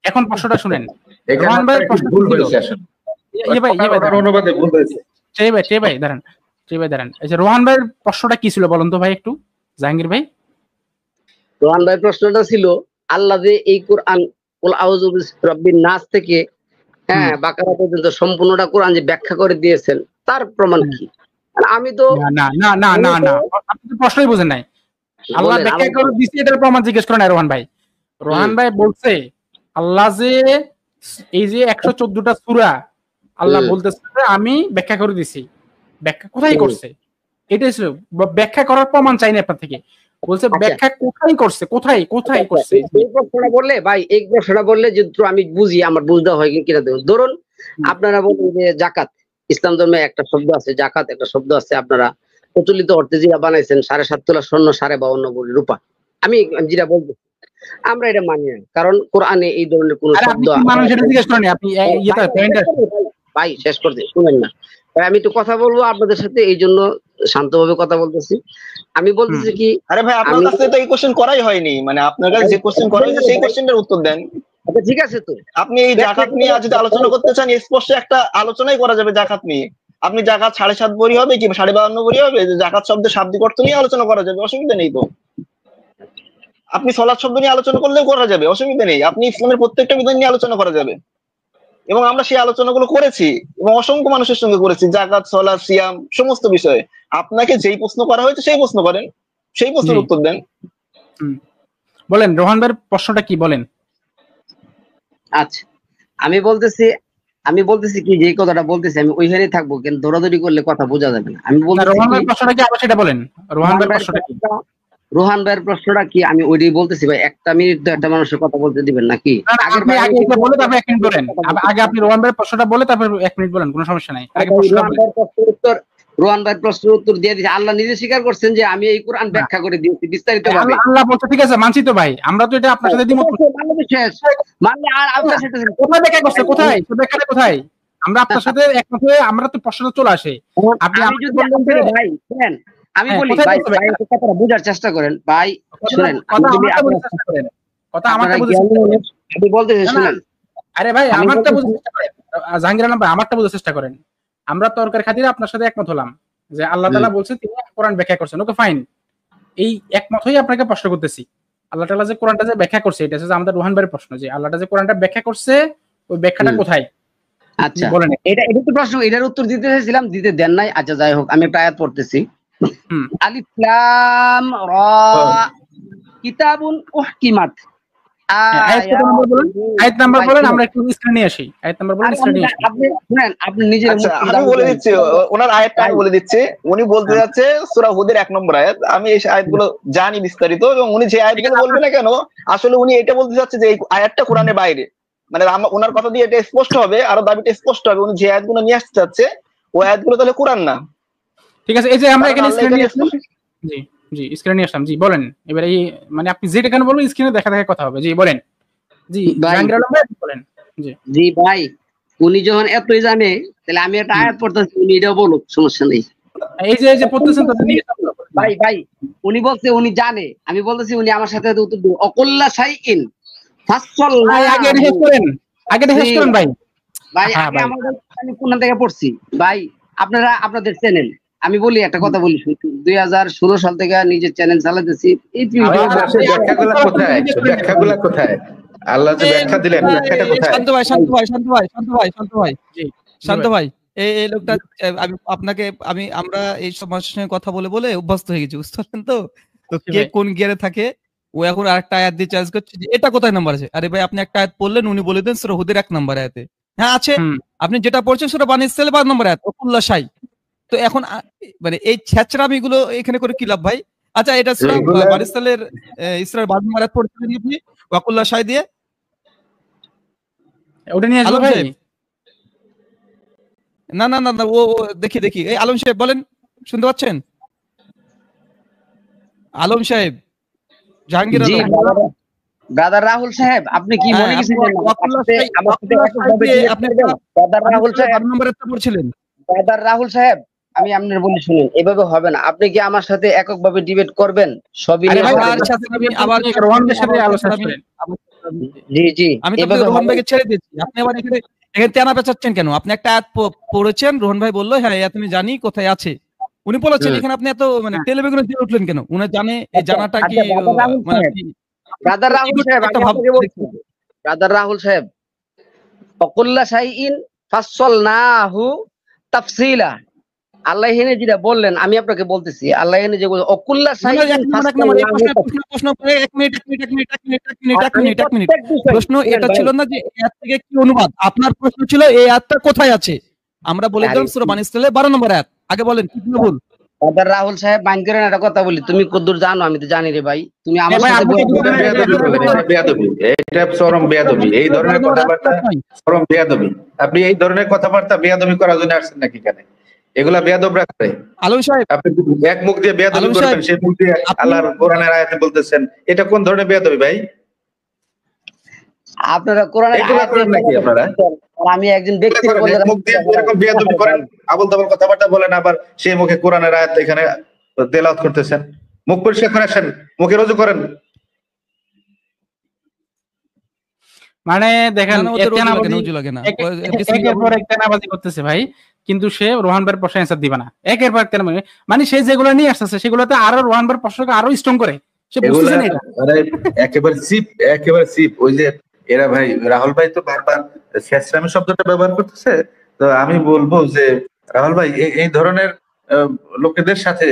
এখন প্রশ্নটা শুনেন। এখানে রোহান ভাই একটা ভুল হয়েছে আসলে। ওনার অনুবাদে ভুল হয়েছে। টে ভাই দাঁড়ান। এই যে রোহান ভাইয়ের প্রশ্নটা কি ছিল বলুন তো ভাই একটু, জাহাঙ্গীর ভাই। রোহান ভাই প্রশ্নটা ছিল আল্লাহ যে এই কোরআন কুল আউযু বিরাব্বিন নাস থেকে বাকারা পর্যন্ত সম্পূর্ণটা কোরআন যে ব্যাখ্যা করে দিয়েছেন তার প্রমাণ কি? আমি তো না আপনি তো প্রশ্নই বুঝেন নাই। আল্লাহ ব্যাখ্যা করে দিয়েছে এটার প্রমাণ জিজ্ঞেস করেন রোহান ভাই। রোহান ভাই বলছে আল্লাহ যে এই যে 114টা সূরা আল্লাহ বলতেছে আমি ব্যাখ্যা করে দিছি। ব্যাখ্যা কোথায় করছে এটাই ছিল, ব্যাখ্যা করার প্রমাণ চাই না আপনার থেকে। বলছে ব্যাখ্যা কোথায় করছে, কোথায় করছে। এই প্রশ্নটা বললে ভাই, এই প্রশ্নটা বললে যে আমি বুঝি, আমার বুঝতে হয় কিনা দেখুন। ধরুন আপনারা বলেন যে জাকাত, ইসলাম ধর্মে একটা শব্দ আছে জাকাত, একটা শব্দ আছে আপনারা প্রচলিত অর্থে যেটা বানাইছেন 7.5 তোলা স্বর্ণ 52 ভরি রূপা। আমি যেটা বলবো আমরা এটা মানি না, কারণ কোরআনে এই ধরনের কোন শব্দ ভাই শেষ করতে শুনেন না ভাই, আমি একটু কথা বলবো আপনাদের সাথে, এই জন্য শান্তভাবে কথা বলতেছি। আমি বলতেছি কি, আরে ভাই আপনার কাছে তো এই কোশ্চেন করাই হয়নি, মানে আপনার কাছে যে কোশ্চেন করা হয়েছে সেই কোশ্চেনটার উত্তর দেন। আচ্ছা ঠিক আছে, তো আপনি এই জাকাত নিয়ে যদি আলোচনা করতে চান স্পষ্ট একটা আলোচনাই করা যাবে জাকাত নিয়ে। আপনি জাকাত 7.5 ভরি হবে কি 52 ভরি হবে, জাকাত শব্দের শাব্দিক অর্থ নিয়ে আলোচনা করা যাবে, অসুবিধা নেই তো। আপনি সলাৎ শব্দ নিয়ে আলোচনা করলেও করা যাবে, অসুবিধা নেই। আপনি ইসলামের প্রত্যেকটা বিধান নিয়ে আলোচনা করা যাবে, এবং আমরা সেই আলোচনাগুলো করেছি এবং অসংখ্য মানুষের সঙ্গে করেছি, জাকাত সালাত সিয়াম সমস্ত বিষয়ে। আপনাকে যেই প্রশ্ন করা হয়েছে সেই প্রশ্ন করেন, সেই প্রশ্নের উত্তর দেন। বলেন রোহান ভাইয়ের প্রশ্নটা কি বলেন। আচ্ছা আমি বলতেছি কি, যে কথাটা বলতেছি আমি ওইখানেই থাকবো, কিন্তু দৌড়াদৌড়ি করলে কথা বোঝা যাবে না। আমি বলতেছি রোহান ভাইয়ের প্রশ্নটা কি আবার সেটা বলেন। রোহান ভাইয়ের প্রশ্নটা কি? রোহান ভাইয়ের প্রশ্নটা কি আমি ওইটাই বলতেছি ভাই। একটা মিনিট তো একটা মানুষের কথা বলতে দিবেন নাকি? আগে বলে তারপর 1 মিনিট বলেন। আগে আপনি রোহান ভাইয়ের প্রশ্নটা বলে তারপর 1 মিনিট বলেন, কোনো সমস্যা নাই। আগে প্রশ্নটা বলেন। রোহান ভাইয়ের প্রশ্নের উত্তর দিয়ে দিয়েছে। আল্লাহ নিজে স্বীকার করছেন যে আমি এই কোরআন ব্যাখ্যা করে দিয়েছি বিস্তারিত ভাবে। আল্লাহ বলছে ঠিক আছে মানছি তো ভাই, আমরা তো এটা আপনার সাথে দ্বিমত শেষ মানে আর আপনার সাথে কোথায় ব্যাখ্যা করছে, কোথায় ব্যাখ্যাটা কোথায়? আমরা আপনার সাথে একমত হয়ে আমরা তো প্রশ্নটা চলে আসে। আপনি যদি বললেন যে ভাই শুনেন, আমি বলি ভাই কথাটা বোঝার চেষ্টা করেন ভাই, শুনেন কথা আমারটা বুঝতে আপনি বলতেছেন শুনেন। আরে ভাই আমারটা বুঝতে চেষ্টা করেন, জাহাঙ্গীর আলম ভাই আমারটা বুঝতে চেষ্টা করেন। আমরা তর্কের খাতিরে আপনার সাথে একমত হলাম যে আল্লাহ তাআলা বলছে তিনি কোরআন ব্যাখ্যা করছেন, ওকে ফাইন। এই একমত হয়ে আপনাকে প্রশ্ন করতেছি, আল্লাহ তাআলা যে কোরআনটা যে ব্যাখ্যা করছে, এটা হচ্ছে আমাদের রোহান ভাইয়ের প্রশ্ন যে আল্লাহটা যে কোরআনটা ব্যাখ্যা করছে ওই ব্যাখ্যাটা কোথায়? আচ্ছা বলেন, এটা তো প্রশ্ন, এটার উত্তর দিতে চাইছিলাম, দিতে দেন নাই। আচ্ছা যাই হোক, আমি একটা আয়াত পড়তেছি। আলিফ লাম রা কিতাবুন উহকিমাত। আয়াত নাম্বার বলেন, আমরা একটু স্ক্রিনে আসি। আয়াত নাম্বার বলেন, স্ক্রিনে আসি। আপনি শুনেন, আপনি নিজের আমি বলে দিচ্ছি, ওনার আয়াতটা আমি বলে দিচ্ছি। উনি বলতে যাচ্ছে সূরা হুদের 1 নম্বর আয়াত। আমি এই আয়াতগুলো জানি বিস্তারিত, এবং উনি যে আয়াতগুলো বলবেন না কেন আসলে উনি এটা বলতে চাচ্ছে যে এই আয়াতটা কোরআনের বাইরে, মানে ওনার কথা দিয়ে এটা স্পষ্ট হবে, আরো দাবিটা স্পষ্ট হবে। উনি যে আয়াতগুলো নিয়ে আসতে চাচ্ছে ওই আয়াতগুলো তাহলে কোরআন না। ঠিক আছে, এই যে আমরা এখানে স্ক্রিনে আসলাম। জি স্ক্রিনে আসলাম। জি বলেন এবারে, এই মানে আপনি যেটা কেন বলবেন স্ক্রিনে দেখা কথা হবে। জি বলেন। জি জাহাঙ্গীর আলম ভাই বলেন। জি ভাই, উনি যখন এতই জানে তাহলে আমি একটা আয়াত পড়তেছি, উনি এটাও বলুক, সমস্যা নেই। এই যে পড়তেছেন তো ভাই উনি বলছে উনি জানে, আমি বলতেছি উনি আমার সাথে উত্তর দিন। অকুল্লা শাইইন ফাসসালনা। আগে শেষ করেন ভাই। ভাই আমি কোন থেকে পড়ছি ভাই, আপনারা আপনাদের চ্যানেল, আমি বলি একটা কথা বলি, 2016 সাল থেকে নিজের চ্যানেল চালাতেছি। এই ব্যাখ্যাগুলো কোথায়? আল্লাহ যে ব্যাখ্যা দিলেন ব্যাখ্যাটা কোথায়? শান্ত ভাই এই লোকটা, আমি আপনাকে আমরা এই সব মানুষের সঙ্গে কথা বলে বলে অভ্যস্ত হয়ে গেছি, বুঝতে পারছেন তো? তো কে কোন গিয়ারে থাকে, ও এখন আরেকটা আয়াত দিয়ে চার্জ করছে যে এটা কোথায় নাম্বার আছে। আরে ভাই আপনি একটা আয়াত পড়লেন, উনি বলে দেন সূরা হুদের 1 নম্বর আয়াতে হ্যাঁ আছে। আপনি যেটা পড়ছেন সূরা বানী ইসরাঈল 12 নম্বর আয়াত, ওকুল্লা শাই। তো এখন মানে এই ছেচরামি গুলো এখানে করে কি লাভ ভাই? আচ্ছা, এটা সূরা বারিসালের ইসরার 12 নম্বর আয়াত পড়ছিলেন আপনি ওয়াকুল্লা শাই দিয়ে, ওটা নিয়ে আসবো আলম ভাই। সাহেব। না না না না, ও দেখি দেখি, এই আলম সাহেব বলেন, শুনতে পাচ্ছেন? আলম সাহেব, জাহাঙ্গীর জি আলম, ব্রাদার রাহুল সাহেব, আপনি কি মনে আপনি করছেন ওয়াকুল্লা শাই, ওয়াকুল্লা শাই দিয়ে আপনি ব্রাদার রাহুল সাহেব, 12 নম্বর আয়াতটা পড়ছিলেন। ব্রাদার রাহুল সাহেব, আমি আপনার বলি শুনুন, এভাবে হবে না। আপনি কি আমার সাথে এককভাবে ডিবেট করবেন? সবই আরে নিয়ে ভাই, কথা আমার বলবেন? সাথে আমি আবার রোহানদের সাথে আলোচনা করেন। জি জি, আমি তো এভাবে রোহন হবে ভাইকে ছেড়ে দিয়েছি, আপনি আবার এখানে এখানে তেনা পেঁচাচ্ছেন কেন? আপনি একটা আয়াত পড়েছেন, রোহন ভাই বললো হ্যাঁ এই আয়াত আমি জানি কোথায় আছে, উনি বলেছেন, এখানে আপনি এত মানে তেলে বেগুনে দিয়ে উঠলেন কেন? উনি জানে, এই জানাটা কি আচ্ছা, ব্রাদার রাহুল মানে সাহেব, ব্রাদার রাহুল সাহেব, একটা আমি ভাব আপনাকে বলছি, ব্রাদার রাহুল সাহেব, অকুল্লা শাইইন ফাসসালনাহু তাফসীলা, আল্লাহ এখানে যেটা বললেন, আমি আপনাকে বলতেছি, আল্লাহ এখানে যে বলছে অকুল্লা শাইইন প্রশ্ন এটা ছিল না যে এই আয়াত থেকে কি অনুবাদ, আপনার প্রশ্ন ছিল এই আয়াতটা কোথায় আছে। আমরা বলে দিলাম সূরা বানী ইসরাঈলের 12 নম্বর আয়াত। আগে বলেন কি ভুল? ব্রাদার রাহুল সাহেব, বাইন করেন একটা কথা বলি, তুমি কদ্দুর জানো? আমি তো জানি রে ভাই, তুমি আমার ভাই, সাথে আপনি বলছো। এটা বেয়াদবি করবেন, এটা বেয়াদবি, এটা চরম বেয়াদবি। এই ধরনের কথাবার্তা চরম বেয়াদবি। আপনি এই ধরনের কথাবার্তা বেয়াদবি করার জন্য আসছেন নাকি এখানে? এগুলা বেয়াদবরা করে। আলম সাহেব, আপনি এক মুখ দিয়ে বেয়াদবি আলম করবেন, সাহেব, সেই মুখ দিয়ে আল্লাহর কোরআনের আয়াতে বলতেছেন, এটা কোন ধরনের বেয়াদবি ভাই? আপনারা কোরআনের এগুলা আয়াতে করেন নাকি আপনারা? আর আমি একজন ব্যক্তি এক মুখ দিয়ে এরকম বেয়াদবি করেন, আবল তাবল কথাবার্তা বলেন, আবার সেই মুখে কোরআনের আয়াত এখানে তেলাওয়াত করতেছেন। মুখ পরিষ্কার করে আসেন, মুখে রুজু করেন। মানে দেখেন, না, ওদের রোজু লাগে না, রোজু লাগে না। একের পর এক তেনাবাজি করতেছে ভাই, কিন্তু সে রোহান ভাইয়ের প্রশ্ন অ্যান্সার দিবে না। একের পর এক তেনাবাজি, মানে সে যেগুলো নিয়ে আসতেছে সেগুলোতে আরো রোহান ভাইয়ের প্রশ্নকে আরো স্ট্রং করে, সে বুঝতেছে না এটা। আরে একেবারে চিপ, একেবারে চিপ। ওই যে এরা ভাই, রাহুল ভাই তো বারবার শেষরামি শব্দটা ব্যবহার করতেছে। তো আমি বলবো যে রাহুল ভাই, এই ধরনের লোকেদের সাথে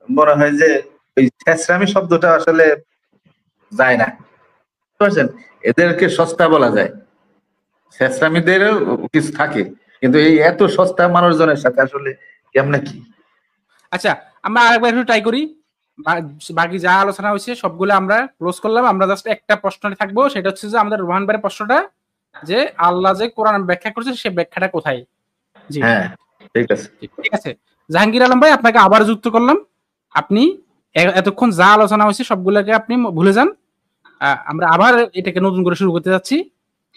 মনে হয় যে ওই শেষরামি শব্দটা আসলে যায় না, বুঝতে পারছেন? এদেরকে সস্তা বলা যায়, শেষরামিদেরও কিছু থাকে, কিন্তু এই এত সস্তা মানুষজনের সাথে আসলে কেমনে কি? আচ্ছা, আমরা আরেকবার একটু ট্রাই করি। বাকি যা আলোচনা হয়েছে সবগুলো আমরা ক্লোজ করলাম। আমরা জাস্ট একটা প্রশ্ন থাকবো, সেটা হচ্ছে যে আমাদের রোহান ভাইয়ের প্রশ্নটা, যে আল্লাহ যে কোরআন ব্যাখ্যা করছে সে ব্যাখ্যাটা কোথায়। জি হ্যাঁ, ঠিক আছে, ঠিক আছে। জাহাঙ্গীর আলম ভাই, আপনাকে আবার যুক্ত করলাম। আপনি এতক্ষণ যা আলোচনা হয়েছে সবগুলোকে আপনি ভুলে যান। আমরা আবার এটাকে নতুন করে শুরু করতে যাচ্ছি।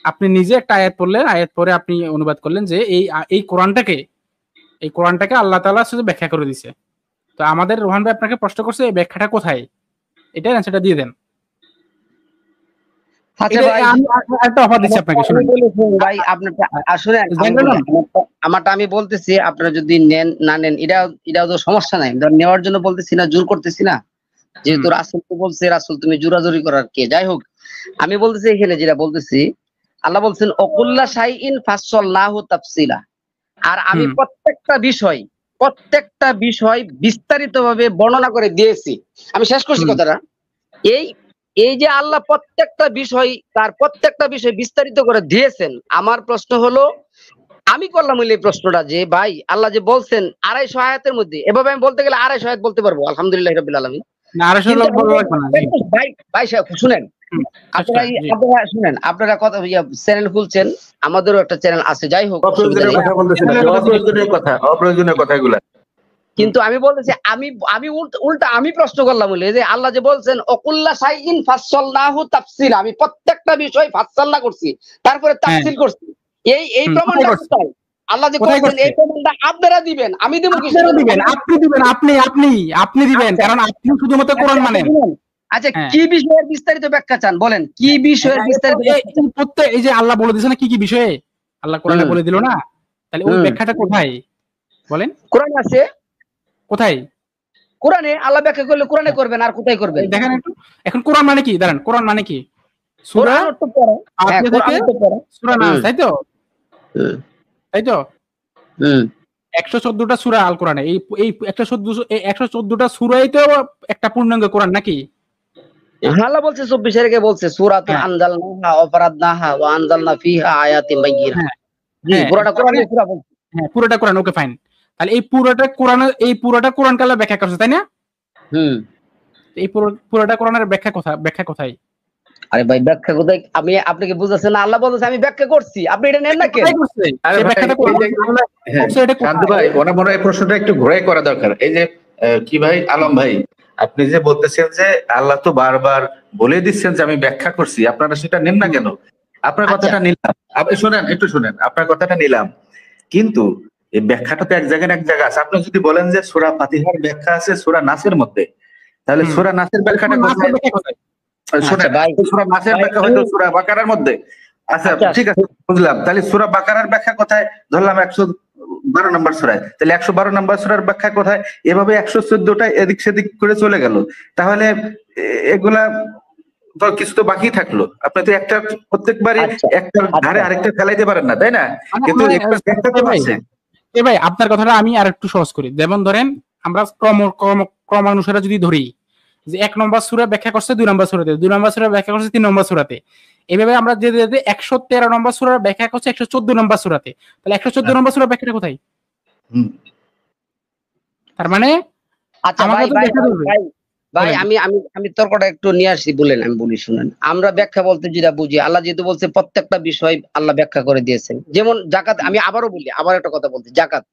আপনি নিজে একটা আয়াত পড়লেন, আয়াত পরে আপনি অনুবাদ করলেন যে এই কোরআনটাকে আল্লাহ তাআলা শুধু ব্যাখ্যা করে দিছে। তো আমাদের রোহান ভাই আপনাকে প্রশ্ন করছে এই ব্যাখ্যাটা কোথায়, এটার অ্যান্সারটা দিয়ে দেন। আচ্ছা ভাই, আমি একটা অফার দিচ্ছি আপনাকে, শুনুন ভাই, আপনারটা আসলে আমারটা আমি বলতেছি, আপনারা যদি নেন না নেন এটাও তো সমস্যা নাই, নেওয়ার জন্য বলতেছি না, জোর করতেছি না। যেহেতু রাসূল তো বলছে, রাসূল তুমি জোরাজুরি করার কে? যাই হোক, আমি বলতেছি এখানে যেটা বলতেছি, আল্লাহ বলছেন অকুল্লা শাইইন ফাসসালনাহু তাফসীলা, আর আমি প্রত্যেকটা বিষয় বিস্তারিতভাবে বর্ণনা করে দিয়েছি। আমি শেষ করছি কথাটা। এই যে আল্লাহ প্রত্যেকটা বিষয় বিস্তারিত করে দিয়েছেন, আমার প্রশ্ন হলো, আমি করলাম এই প্রশ্নটা যে ভাই, আল্লাহ যে বলছেন 250 আয়াতের মধ্যে, এভাবে আমি বলতে গেলে 250 আয়াত বলতে পারবো, আলহামদুলিল্লাহ রাব্বিল আলামিন। ভাই সাহেব শুনেন, আপনারা শুনেন, আপনারা কথা চ্যানেল খুলছেন, আমাদেরও একটা চ্যানেল আছে, যাই হোক, অপ্রয়োজনীয় কথাগুলা। কিন্তু আমি বলতেছি, আমি উল্টা আমি প্রশ্ন করলাম বলে যে আল্লাহ যে বলছেন অকুল্লা শাইইন ফাসসালনাহু তাফসীলা, আমি প্রত্যেকটা বিষয় ফাসসালনা করছি, তারপরে তাফসীল করছি। এই প্রমাণটা কোথায়? আল্লাহ যে বলছেন এই প্রমাণটা আপনারা দিবেন, আমি দেব কি? আপনি দিবেন, কারণ আপনি শুধুমাত্র কোরআন মানেন। আচ্ছা, কি বিষয়ের বিস্তারিত ব্যাখ্যা চান বলেন? কি বিষয়ের বিস্তারিত? প্রত্যেক এই যে আল্লাহ বলে দিয়েছে না কি কি বিষয়ে, আল্লাহ কোরআনে বলে দিল না, তাহলে ওই ব্যাখ্যাটা কোথায় বলেন? কোরআনে আছে। কোথায়? কোরআনে আল্লাহ ব্যাখ্যা করলে কোরআনে করবেন, আর কোথায় করবেন দেখেন একটু। এখন কোরআন মানে কি দাঁড়ান, কোরআন মানে কি? সূরা, সূরা নাস, তাই তো? তাই তো? 114টা সূরা আল কোরআনে। এই 114টা সূরাই তো একটা পূর্ণাঙ্গ কোরআন নাকি? আল্লাহ বলছে 24 এর আগে বলছে সূরাতুন আনজালনাহা ওয়া ফারাদনাহা ওয়া আনজালনা ফিহা আয়াতিন বাইয়িনাত। জি, পুরোটা কোরআনের সূরা বলছে। হ্যাঁ, পুরোটা কোরআন, ওকে ফাইন। তাহলে এই পুরোটা কোরআন কালে ব্যাখ্যা করছে, তাই না? এই পুরোটা কোরআনের ব্যাখ্যা কোথায়? আরে ভাই ব্যাখ্যা কোথায়? আমি আপনাকে বুঝাচ্ছেন না, আল্লাহ বলতেছে আমি ব্যাখ্যা করছি, আপনি এটা নেন না কেন? আরে ভাই, শান্ত ভাই, ওনার মনে হয় প্রশ্নটা একটু ঘোরাই করা দরকার। এই যে কি ভাই আলম ভাই, আপনি যে বলতেছেন যে আল্লাহ তো বারবার বলে দিচ্ছেন যে আমি ব্যাখ্যা করছি, আপনারা সেটা নেন না কেন? আপনার কথাটা নিলাম, আপনি শুনেন, আপনার কথাটা নিলাম, কিন্তু এই ব্যাখ্যাটা তো এক জায়গায় আছে। আপনি যদি বলেন যে সূরা ফাতিহার ব্যাখ্যা আছে সূরা নাসের মধ্যে, তাহলে সূরা নাসের ব্যাখ্যাটা কোথায়? শোনেন, সূরা নাসের ব্যাখ্যা হয়তো সূরা বাকারার মধ্যে। আচ্ছা ঠিক আছে, বুঝলাম। তাহলে সূরা বাকারার ব্যাখ্যা কোথায়? ধরলাম 112 নম্বর সূরায়, তাহলে 112 নম্বর সূরার ব্যাখ্যা কোথায়? এভাবে 114টা এদিক সেদিক করে চলে গেল। তাহলে এগুলা তো কিছু তো বাকি থাকলো। আপনি তো একটা প্রত্যেকবারই একটা ধারে আরেকটা ফেলাইতে পারেন না, তাই না? কিন্তু একটা ব্যাখ্যা তো আছে। ভাই আপনার কথাটা আমি আর একটু সহজ করি। যেমন ধরেন আমরা ক্রমানুসারে যদি ধরি যে 1 নম্বর সূরা ব্যাখ্যা করছে 2 নম্বর সূরাতে, 2 নম্বর সূরা ব্যাখ্যা করছে 3 নম্বর সূরাতে, এইভাবে আমরা যে 113 নম্বর সূরার ব্যাখ্যা করছে 114 নম্বর সূরাতে, তাহলে 114 নম্বর সূরার ব্যাখ্যাটা কোথায়? তার মানে আচ্ছা ভাই আমি তর্কটা একটু নিয়ে আসি, বলেন, আমি বলি শুনেন। আমরা ব্যাখ্যা বলতে যেটা বুঝি, আল্লাহ যেহেতু বলছে প্রত্যেকটা বিষয় আল্লাহ ব্যাখ্যা করে দিয়েছেন। যেমন জাকাত, আমি আবারও বলি, আবার একটা কথা বলছি, জাকাত,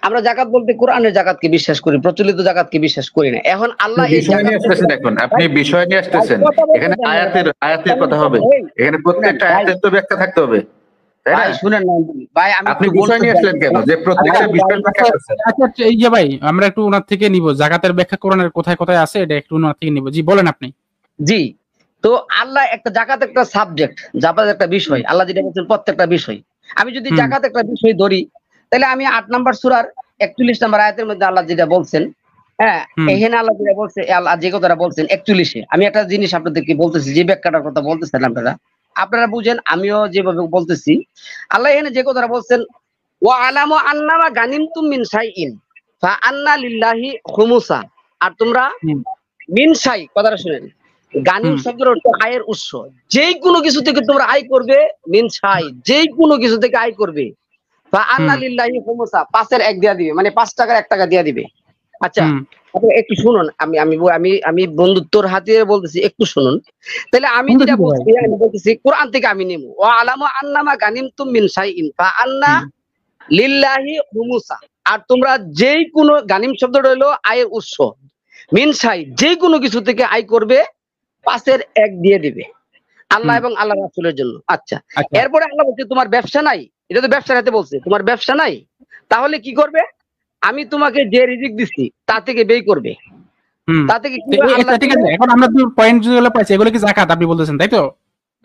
আমরা জাকাত বলতে কোরআনের জাকাতকে বিশ্বাস করি, প্রচলিত জাকাতকে বিশ্বাস করি না। এখন আল্লাহ এই বিষয় নিয়ে আসতেছেন, এখন আপনি বিষয় নিয়ে আসতেছেন, এখানে আয়াতের কথা হবে, এখানে প্রত্যেকটা আয়াতের তো ব্যাখ্যা থাকতে হবে। ভাই শুনেন না ভাই, আপনি বিষয় নিয়ে আসলেন কেন যে প্রত্যেকটা বিষয় ব্যাখ্যা করছেন? আচ্ছা এই যে ভাই আমরা একটু ওনার থেকে নিব, জাকাতের ব্যাখ্যা কোরআনের কোথায় কোথায় আছে এটা একটু ওনার থেকে নিব। জি বলেন আপনি। জি, তো আল্লাহ একটা জাকাত একটা সাবজেক্ট, জাকাত একটা বিষয়, আল্লাহ যেটা বলছেন প্রত্যেকটা বিষয়। আমি যদি জাকাত একটা বিষয় ধরি, তাহলে আমি 8 নম্বর সূরার 41 নম্বর আয়াতের মধ্যে আল্লাহ যেটা বলছেন, হ্যাঁ এখানে আল্লাহ যেটা বলছে, আল্লাহ যে কথাটা বলছেন 41-এ, আমি একটা জিনিস আপনাদেরকে বলতেছি, যে ব্যাখ্যাটার কথা বলতেছেন আপনারা বুঝেন, আমিও যেভাবে বলতেছি। আল্লাহ এখানে যে কথাটা বলছেন, ওয়া আলামু আন্নামা গানিমতুম মিন শাইইন ফা আন্না লিল্লাহি খুমুসা, আর তোমরা মিন শাই কথাটা শুনেন, গানিম শব্দের অর্থ আয়ের উৎস, যেই কোনো কিছু থেকে তোমরা আয় করবে, মিন শাই যেই কোনো কিছু থেকে আয় করবে, ফা আন্না লিল্লাহি খুমুসা 5-এর 1 দিয়া দিবে, মানে 5 টাকার 1 টাকা দিয়া দিবে। আচ্ছা আপনি একটু শুনুন, আমি বন্ধুত্বর হাতে বলতেছি, একটু শুনুন। তাহলে আমি যেটা বলছি, আমি বলতেছি কোরআন থেকে আমি নেব, ওয়া আলামু আন্নামা গানিমতুম মিন শাইইন ফা আন্না লিল্লাহি খুমুসা, আর তোমরা যেই কোনো, গানিম শব্দটা হলো আয়ের উৎস, মিন শাই যেই কোনো কিছু থেকে আয় করবে 5-এর 1 দিয়ে দিবে আল্লাহ এবং আল্লাহ রাসূলের জন্য। আচ্ছা এরপরে আল্লাহ বলছে তোমার ব্যবসা নাই, এটা তো ব্যবসার হাতে বলছে, তোমার ব্যবসা নাই, তাহলে কি করবে? আমি তোমাকে যে রিজিক দিচ্ছি তা থেকে ব্যয় করবে, তা থেকে কি আল্লাহ। ঠিক আছে, এখন আমরা পয়েন্ট যেগুলো পাইছি এগুলো কি জাকাত আপনি বলতেছেন, তাই তো?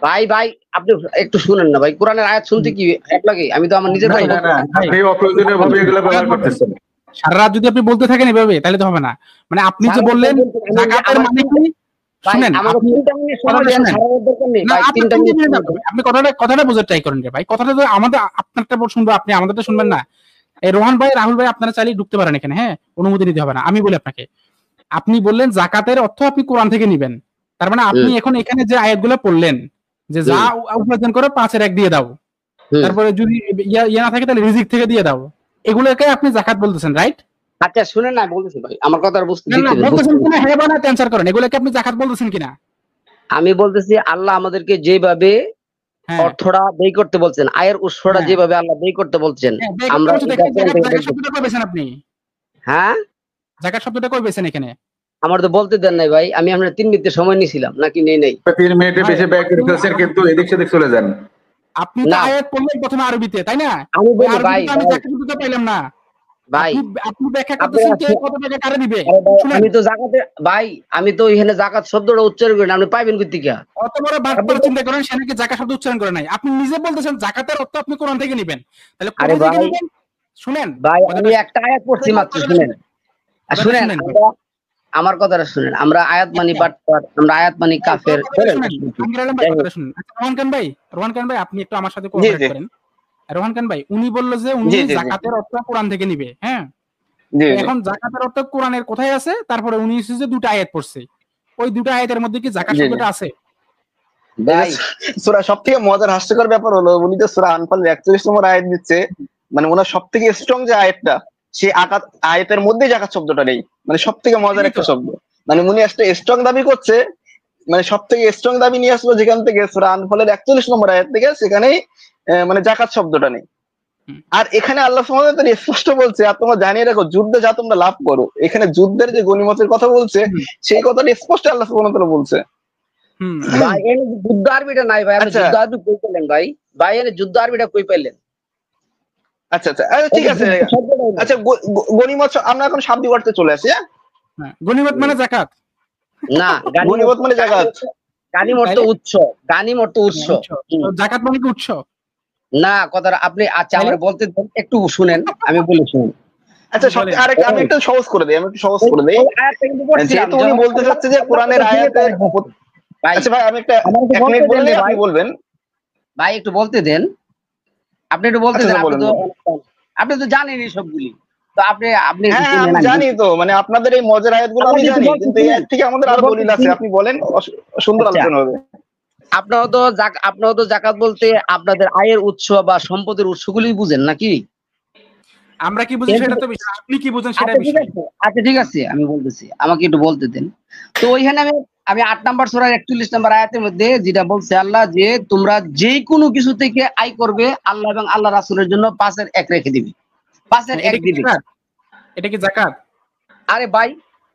ভাই আপনি একটু শুনেন না ভাই, কোরআনের আয়াত শুনতে কি খারাপ লাগে? আমি তো আমার নিজের কথা, আপনি অপ্রয়োজনীয় ভাবে এগুলো ব্যবহার করতেছেন। সারা রাত যদি আপনি বলতে থাকেন এভাবে তাহলে তো হবে না। মানে আপনি যে বললেন জাকাতের মানে কি, শুনেন আপনি কথাটা বোঝার ট্রাই করেন রে ভাই, কথাটা তো আমাদের আপনারটা শুনবো, আপনি আমাদেরটা শুনবেন না। এই রোহান ভাই, রাহুল ভাই, আপনারা চাইলে ঢুকতে পারেন এখানে, হ্যাঁ, অনুমতি নিতে হবে না। আমি বলি আপনাকে, আপনি বললেন জাকাতের অর্থ আপনি কোরআন থেকে নিবেন, তার মানে আপনি এখন এখানে যে আয়াতগুলো পড়লেন যে যা উপার্জন করে 5-এর 1 দিয়ে দাও, তারপরে যদি ইয়া না থাকে তাহলে রিজিক থেকে দিয়ে দাও, এগুলোকে আপনি জাকাত বলতেছেন, রাইট? আচ্ছা শুনেন না, বলতেছি ভাই, আমার কথা বুঝতে বলতেছেন কিনা, হ্যাঁ বা না অ্যানসার করেন, এগুলোকে আপনি জাকাত বলতেছেন কিনা? আমি বলতেছি আল্লাহ আমাদেরকে যেভাবে অর্থটা ব্যয় করতে বলছেন, আয়ের উৎসটা যেভাবে আল্লাহ ব্যয় করতে বলছেন, আমরা জাকাত শব্দটা কই পেয়েছেন আপনি? হ্যাঁ জাকাত শব্দটা কই পেয়েছেন এখানে? আমার তো বলতে দেন নাই ভাই, আমি আপনার 3 মিনিট সময় নিয়েছিলাম নাকি নেই নাই? 3 মিনিটের বেশি ব্যয় করে ফেলছেন, কিন্তু এদিক সেদিক চলে যান। আপনি তো আয়াত পড়লেন প্রথমে আরবিতে, তাই না? আমি বলি ভাই আমি জাকাত শব্দটা পাইলাম না ভাই, আপনি ব্যাখ্যা করতেছেন কে কত টাকা কারে দিবে। আমি তো জাকাতে ভাই, আমি তো এখানে জাকাত শব্দটা উচ্চারণ করি না, আপনি পাইবেন কই থেকে? অত বড় বাটপার চিন্তা করেন, সে নাকি জাকাত শব্দ উচ্চারণ করে নাই। আপনি নিজে বলতেছেন জাকাতের অর্থ আপনি কোরআন থেকে নেবেন, তাহলে কোরআন থেকে নেবেন। শুনেন ভাই, আমি একটা আয়াত পড়ছি মাত্র, শুনেন আমার কথাটা শুনেন। আমরা আয়াত মানি বাটপার, আমরা আয়াত মানি কাফের। রোহান খান ভাই আপনি একটু আমার সাথে কোঅপারেট করেন। রোহান খান ভাই উনি বলল যে উনি জাকাতের অর্থ কোরআন থেকে নিবে, হ্যাঁ, এখন জাকাতের অর্থ কোরআনের কোথায় আছে, তারপরে উনি যে 2টা আয়াত পড়ছে, ওই 2টা আয়াতের মধ্যে কি জাকাত শব্দটা আছে? ভাই সূরা সবথেকে মজার হাস্যকর ব্যাপার হলো, উনি তো সূরা আনফাল 41 নম্বর আয়াত দিচ্ছে, মানে ওনার সবথেকে স্ট্রং যে আয়াতটা, সে আয়াতের মধ্যে জাকাত শব্দটা নেই। মানে সব থেকে মজার একটা শব্দ। মানে উনি একটা স্ট্রং দাবি করছে, মানে সব থেকে স্ট্রং দাবি নিয়ে আসলো যেখান থেকে সূরা আনফালের 41 নম্বর আয়াত থেকে, সেখানে মানে জাকাত শব্দটা নেই। আর এখানে আল্লাহ সুবহানাহু ওয়া তাআলা স্পষ্ট বলছে, আর তোমরা জানিয়ে রাখো যুদ্ধে যা তোমরা লাভ করো। এখানে যুদ্ধের যে গনিমতের কথা বলছে, সেই কথাটা স্পষ্ট আল্লাহ সুবহানাহু ওয়া তাআলা বলছে। ভাই এর যুদ্ধ আরবিটা নাই ভাই, আপনি আচ্ছা। যুদ্ধ আরবি কই পেলেন ভাই? ভাই এর যুদ্ধ আরবিটা কই পেলেন? আচ্ছা আচ্ছা ঠিক আছে। আচ্ছা গনিমত আমরা এখন শাব্দিক অর্থে চলে আসি। হ্যাঁ, গনিমত মানে জাকাত না, গনিমত মানে জাকাত। গানিম অর্থ উৎস, গানিম অর্থ উৎস। জাকাত মানে কি উৎস? না, কথাটা আপনি আচ্ছা আমার বলতে দেন, একটু শুনেন, আমি বলি শুনুন। আচ্ছা আমি একটু সহজ করে দিই, যেহেতু উনি বলতে চাচ্ছে যে কোরআনের আয়াতের। আচ্ছা ভাই, আমি একটা 1 মিনিট বললে আপনি বলবেন। ভাই একটু বলতে দেন, আপনি একটু বলতে দেন। আপনি তো জানেনই সবগুলি, তো আপনি হ্যাঁ আমি জানি তো, মানে আপনাদের এই মজার আয়াতগুলো আমি জানি, কিন্তু এর থেকে আমাদের আরো দলিল আছে। আপনি বলেন, সুন্দর আলোচনা হবে। আপনারা তো জাকাত বলতে আপনাদের আয়ের উৎস বা সম্পদের উৎসগুলি বুঝেন নাকি? আমরা কি বুঝি সেটা তো বিষয়, আপনি কি বুঝেন সেটা বিষয়। আচ্ছা ঠিক আছে, আমি বলতেছি, আমাকে একটু বলতে দেন। তো ওইখানে আমি 8 নম্বর সূরার 41 নম্বর আয়াতের মধ্যে যেটা বলছে আল্লাহ, যে তোমরা যে কোনো কিছু থেকে আয় করবে আল্লাহ এবং আল্লাহ রাসূলের জন্য 5 এর 1 রেখে দিবি, 5 এর 1 দিবি। এটা কি জাকাত? আরে ভাই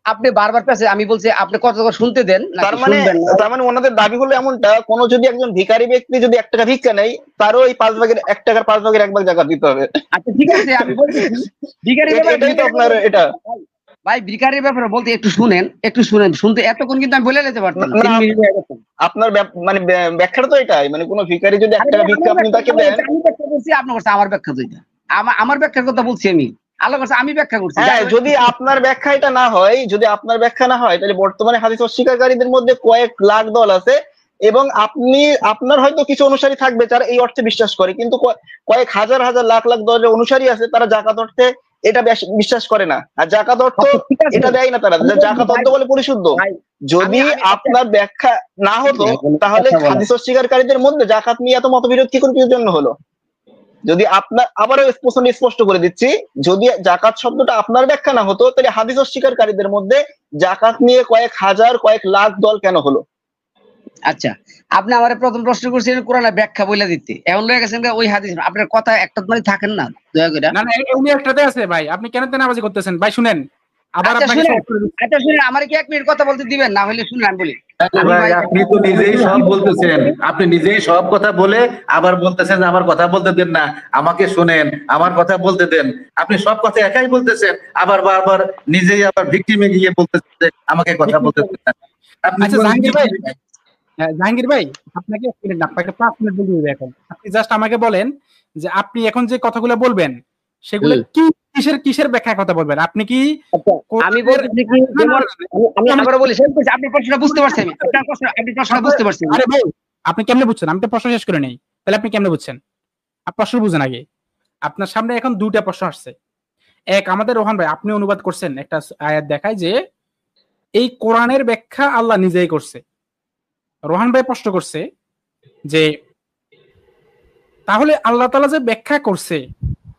আপনি বারবার পেছে, আমি বলছি আপনি কত শুনতে দেন। তার মানে ওনাদের দাবি হলো এমনটা, কোন যদি একজন ভিখারি ব্যক্তি যদি 1 টাকা ভিক্ষা নেয়, তারও এই 5 ভাগের 1 টাকার 5 ভাগের 1 ভাগ জাকাত দিতে হবে। আচ্ছা ঠিক আছে, আমি বলছি এটাই তো আপনার এটা। ভাই ভিখারির ব্যাপারে বলতে একটু শুনেন, শুনতে এতক্ষণ কিন্তু আমি বলে যেতে পারতাম। আপনার মানে ব্যাখ্যাটা তো এটাই, মানে কোন ভিখারি যদি 1 টাকা ভিক্ষা আপনি তাকে দেন। আমি ব্যাখ্যা করছি, আপনার কাছে আমার ব্যাখ্যা যেটা, আমার ব্যাখ্যার কথা বলছি আমি, আল্লাহ কাছে আমি ব্যাখ্যা করছি। হ্যাঁ, যদি আপনার ব্যাখ্যা এটা না হয়, তাহলে বর্তমানে হাদিস অস্বীকারীদের মধ্যে কয়েক লাখ দল আছে, এবং আপনার হয়তো কিছু অনুসারী থাকবে যারা এই অর্থে বিশ্বাস করে, কিন্তু কয়েক হাজার হাজার লাখ লাখ দলের অনুসারী আছে তারা জাকাত অর্থে এটা বিশ্বাস করে না। আর জাকাত অর্থ এটা দেয় না, তারা জাকাত অর্থ বলে পরিশুদ্ধ। যদি আপনার ব্যাখ্যা না হতো, তাহলে হাদিস অস্বীকারীদের মধ্যে জাকাত নিয়ে এত মতবিরোধ কি করে জন্য হলো? যদি আপনার, আবারও স্পষ্ট করে দিচ্ছি, যদি জাকাত শব্দটা আপনার ব্যাখ্যা না হতো, তাহলে হাদিস অস্বীকারীদের মধ্যে জাকাত নিয়ে কয়েক হাজার কয়েক লাখ দল কেন হলো? আচ্ছা, আপনি আমার প্রথম প্রশ্ন করছেন কোরআনের ব্যাখ্যা বলে দিতে, এমন হয়ে গেছেন ওই হাদিস, আপনার কথা একটা মানে থাকেন না দয়া করে। না উনি একটাতে আছে ভাই, আপনি কেন তেনাবাজি করতেছেন ভাই? শুনেন, আবার আপনাকে আচ্ছা শুনেন, আমার কি 1 মিনিট কথা বলতে দিবেন? না হলে শুনেন আমি বলি। আপনি তো নিজেই সব বলতেছেন, আপনি নিজেই সব কথা বলে আবার বলতেছেন যে আমার কথা বলতে দেন না, আমাকে শুনেন, আমার কথা বলতে দেন। আপনি সব কথা একাই বলতেছেন, আবার বারবার নিজেই আবার ভিকটিমে গিয়ে বলতেছেন যে আমাকে কথা বলতে দেন না। আচ্ছা জাহাঙ্গীর ভাই, আপনাকে 1 মিনিট না, আপনাকে 5 মিনিট বলে দিই এখন। আপনি জাস্ট আমাকে বলেন যে আপনি এখন যে কথাগুলো বলবেন সেগুলো কি কিসের ব্যাখ্যা কথা বলবেন? আপনি কি আমি বলতেছি কি, আমি আবার বলি, আপনি প্রশ্নটা বুঝতে পারছেন? আপনি প্রশ্নটা বুঝতে পারছেন? আরে ভাই আপনি কেমনে বুঝছেন? আমি তো প্রশ্ন শেষ করে নেই, তাহলে আপনি কেমনে বুঝছেন? আপনি প্রশ্ন বুঝেন আগে। আপনার সামনে এখন 2টা প্রশ্ন আসছে। এক, আমাদের রোহান ভাই আপনি অনুবাদ করছেন একটা আয়াত দেখায় যে এই কোরআনের ব্যাখ্যা আল্লাহ নিজেই করছে। রোহান ভাই প্রশ্ন করছে যে তাহলে আল্লাহ তাআলা যে ব্যাখ্যা করছে,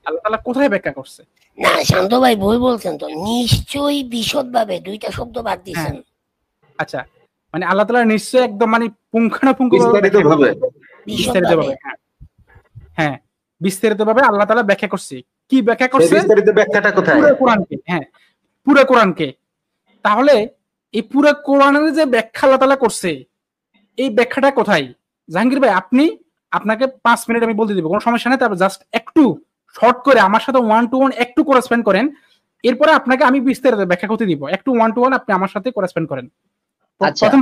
আল্লাহ তাআলা কোথায় ব্যাখ্যা করছে? না শান্ত ভাই ভুল বলছেন তো, নিশ্চয়ই বিশদভাবে 2টা শব্দ বাদ দিয়েছেন। আচ্ছা, মানে আল্লাহ তাআলা নিশ্চয়ই একদম মানে পুঙ্খানুপুঙ্খ বিস্তারিতভাবে হ্যাঁ বিস্তারিতভাবে আল্লাহ তাআলা ব্যাখ্যা করছে। কি ব্যাখ্যা করছে? বিস্তারিত ব্যাখ্যাটা কোথায়? পুরো কোরআনকে। হ্যাঁ, পুরো কোরআনকে। তাহলে এই পুরো কোরআনের যে ব্যাখ্যা আল্লাহ তাআলা করছে, এই ব্যাখ্যাটা কোথায়? জাহাঙ্গীর ভাই আপনাকে 5 মিনিট আমি বলতে দিব, কোনো সমস্যা নেই। তারপর জাস্ট একটু শর্ট করে আমার সাথে 1 to 1 একটু করেসপন্ড করেন, এরপরে আপনাকে আমি বিস্তারিত ব্যাখ্যা করতে দিব। একটু 1 to 1 আপনি আমার সাথে করেসপন্ড করেন। প্রথম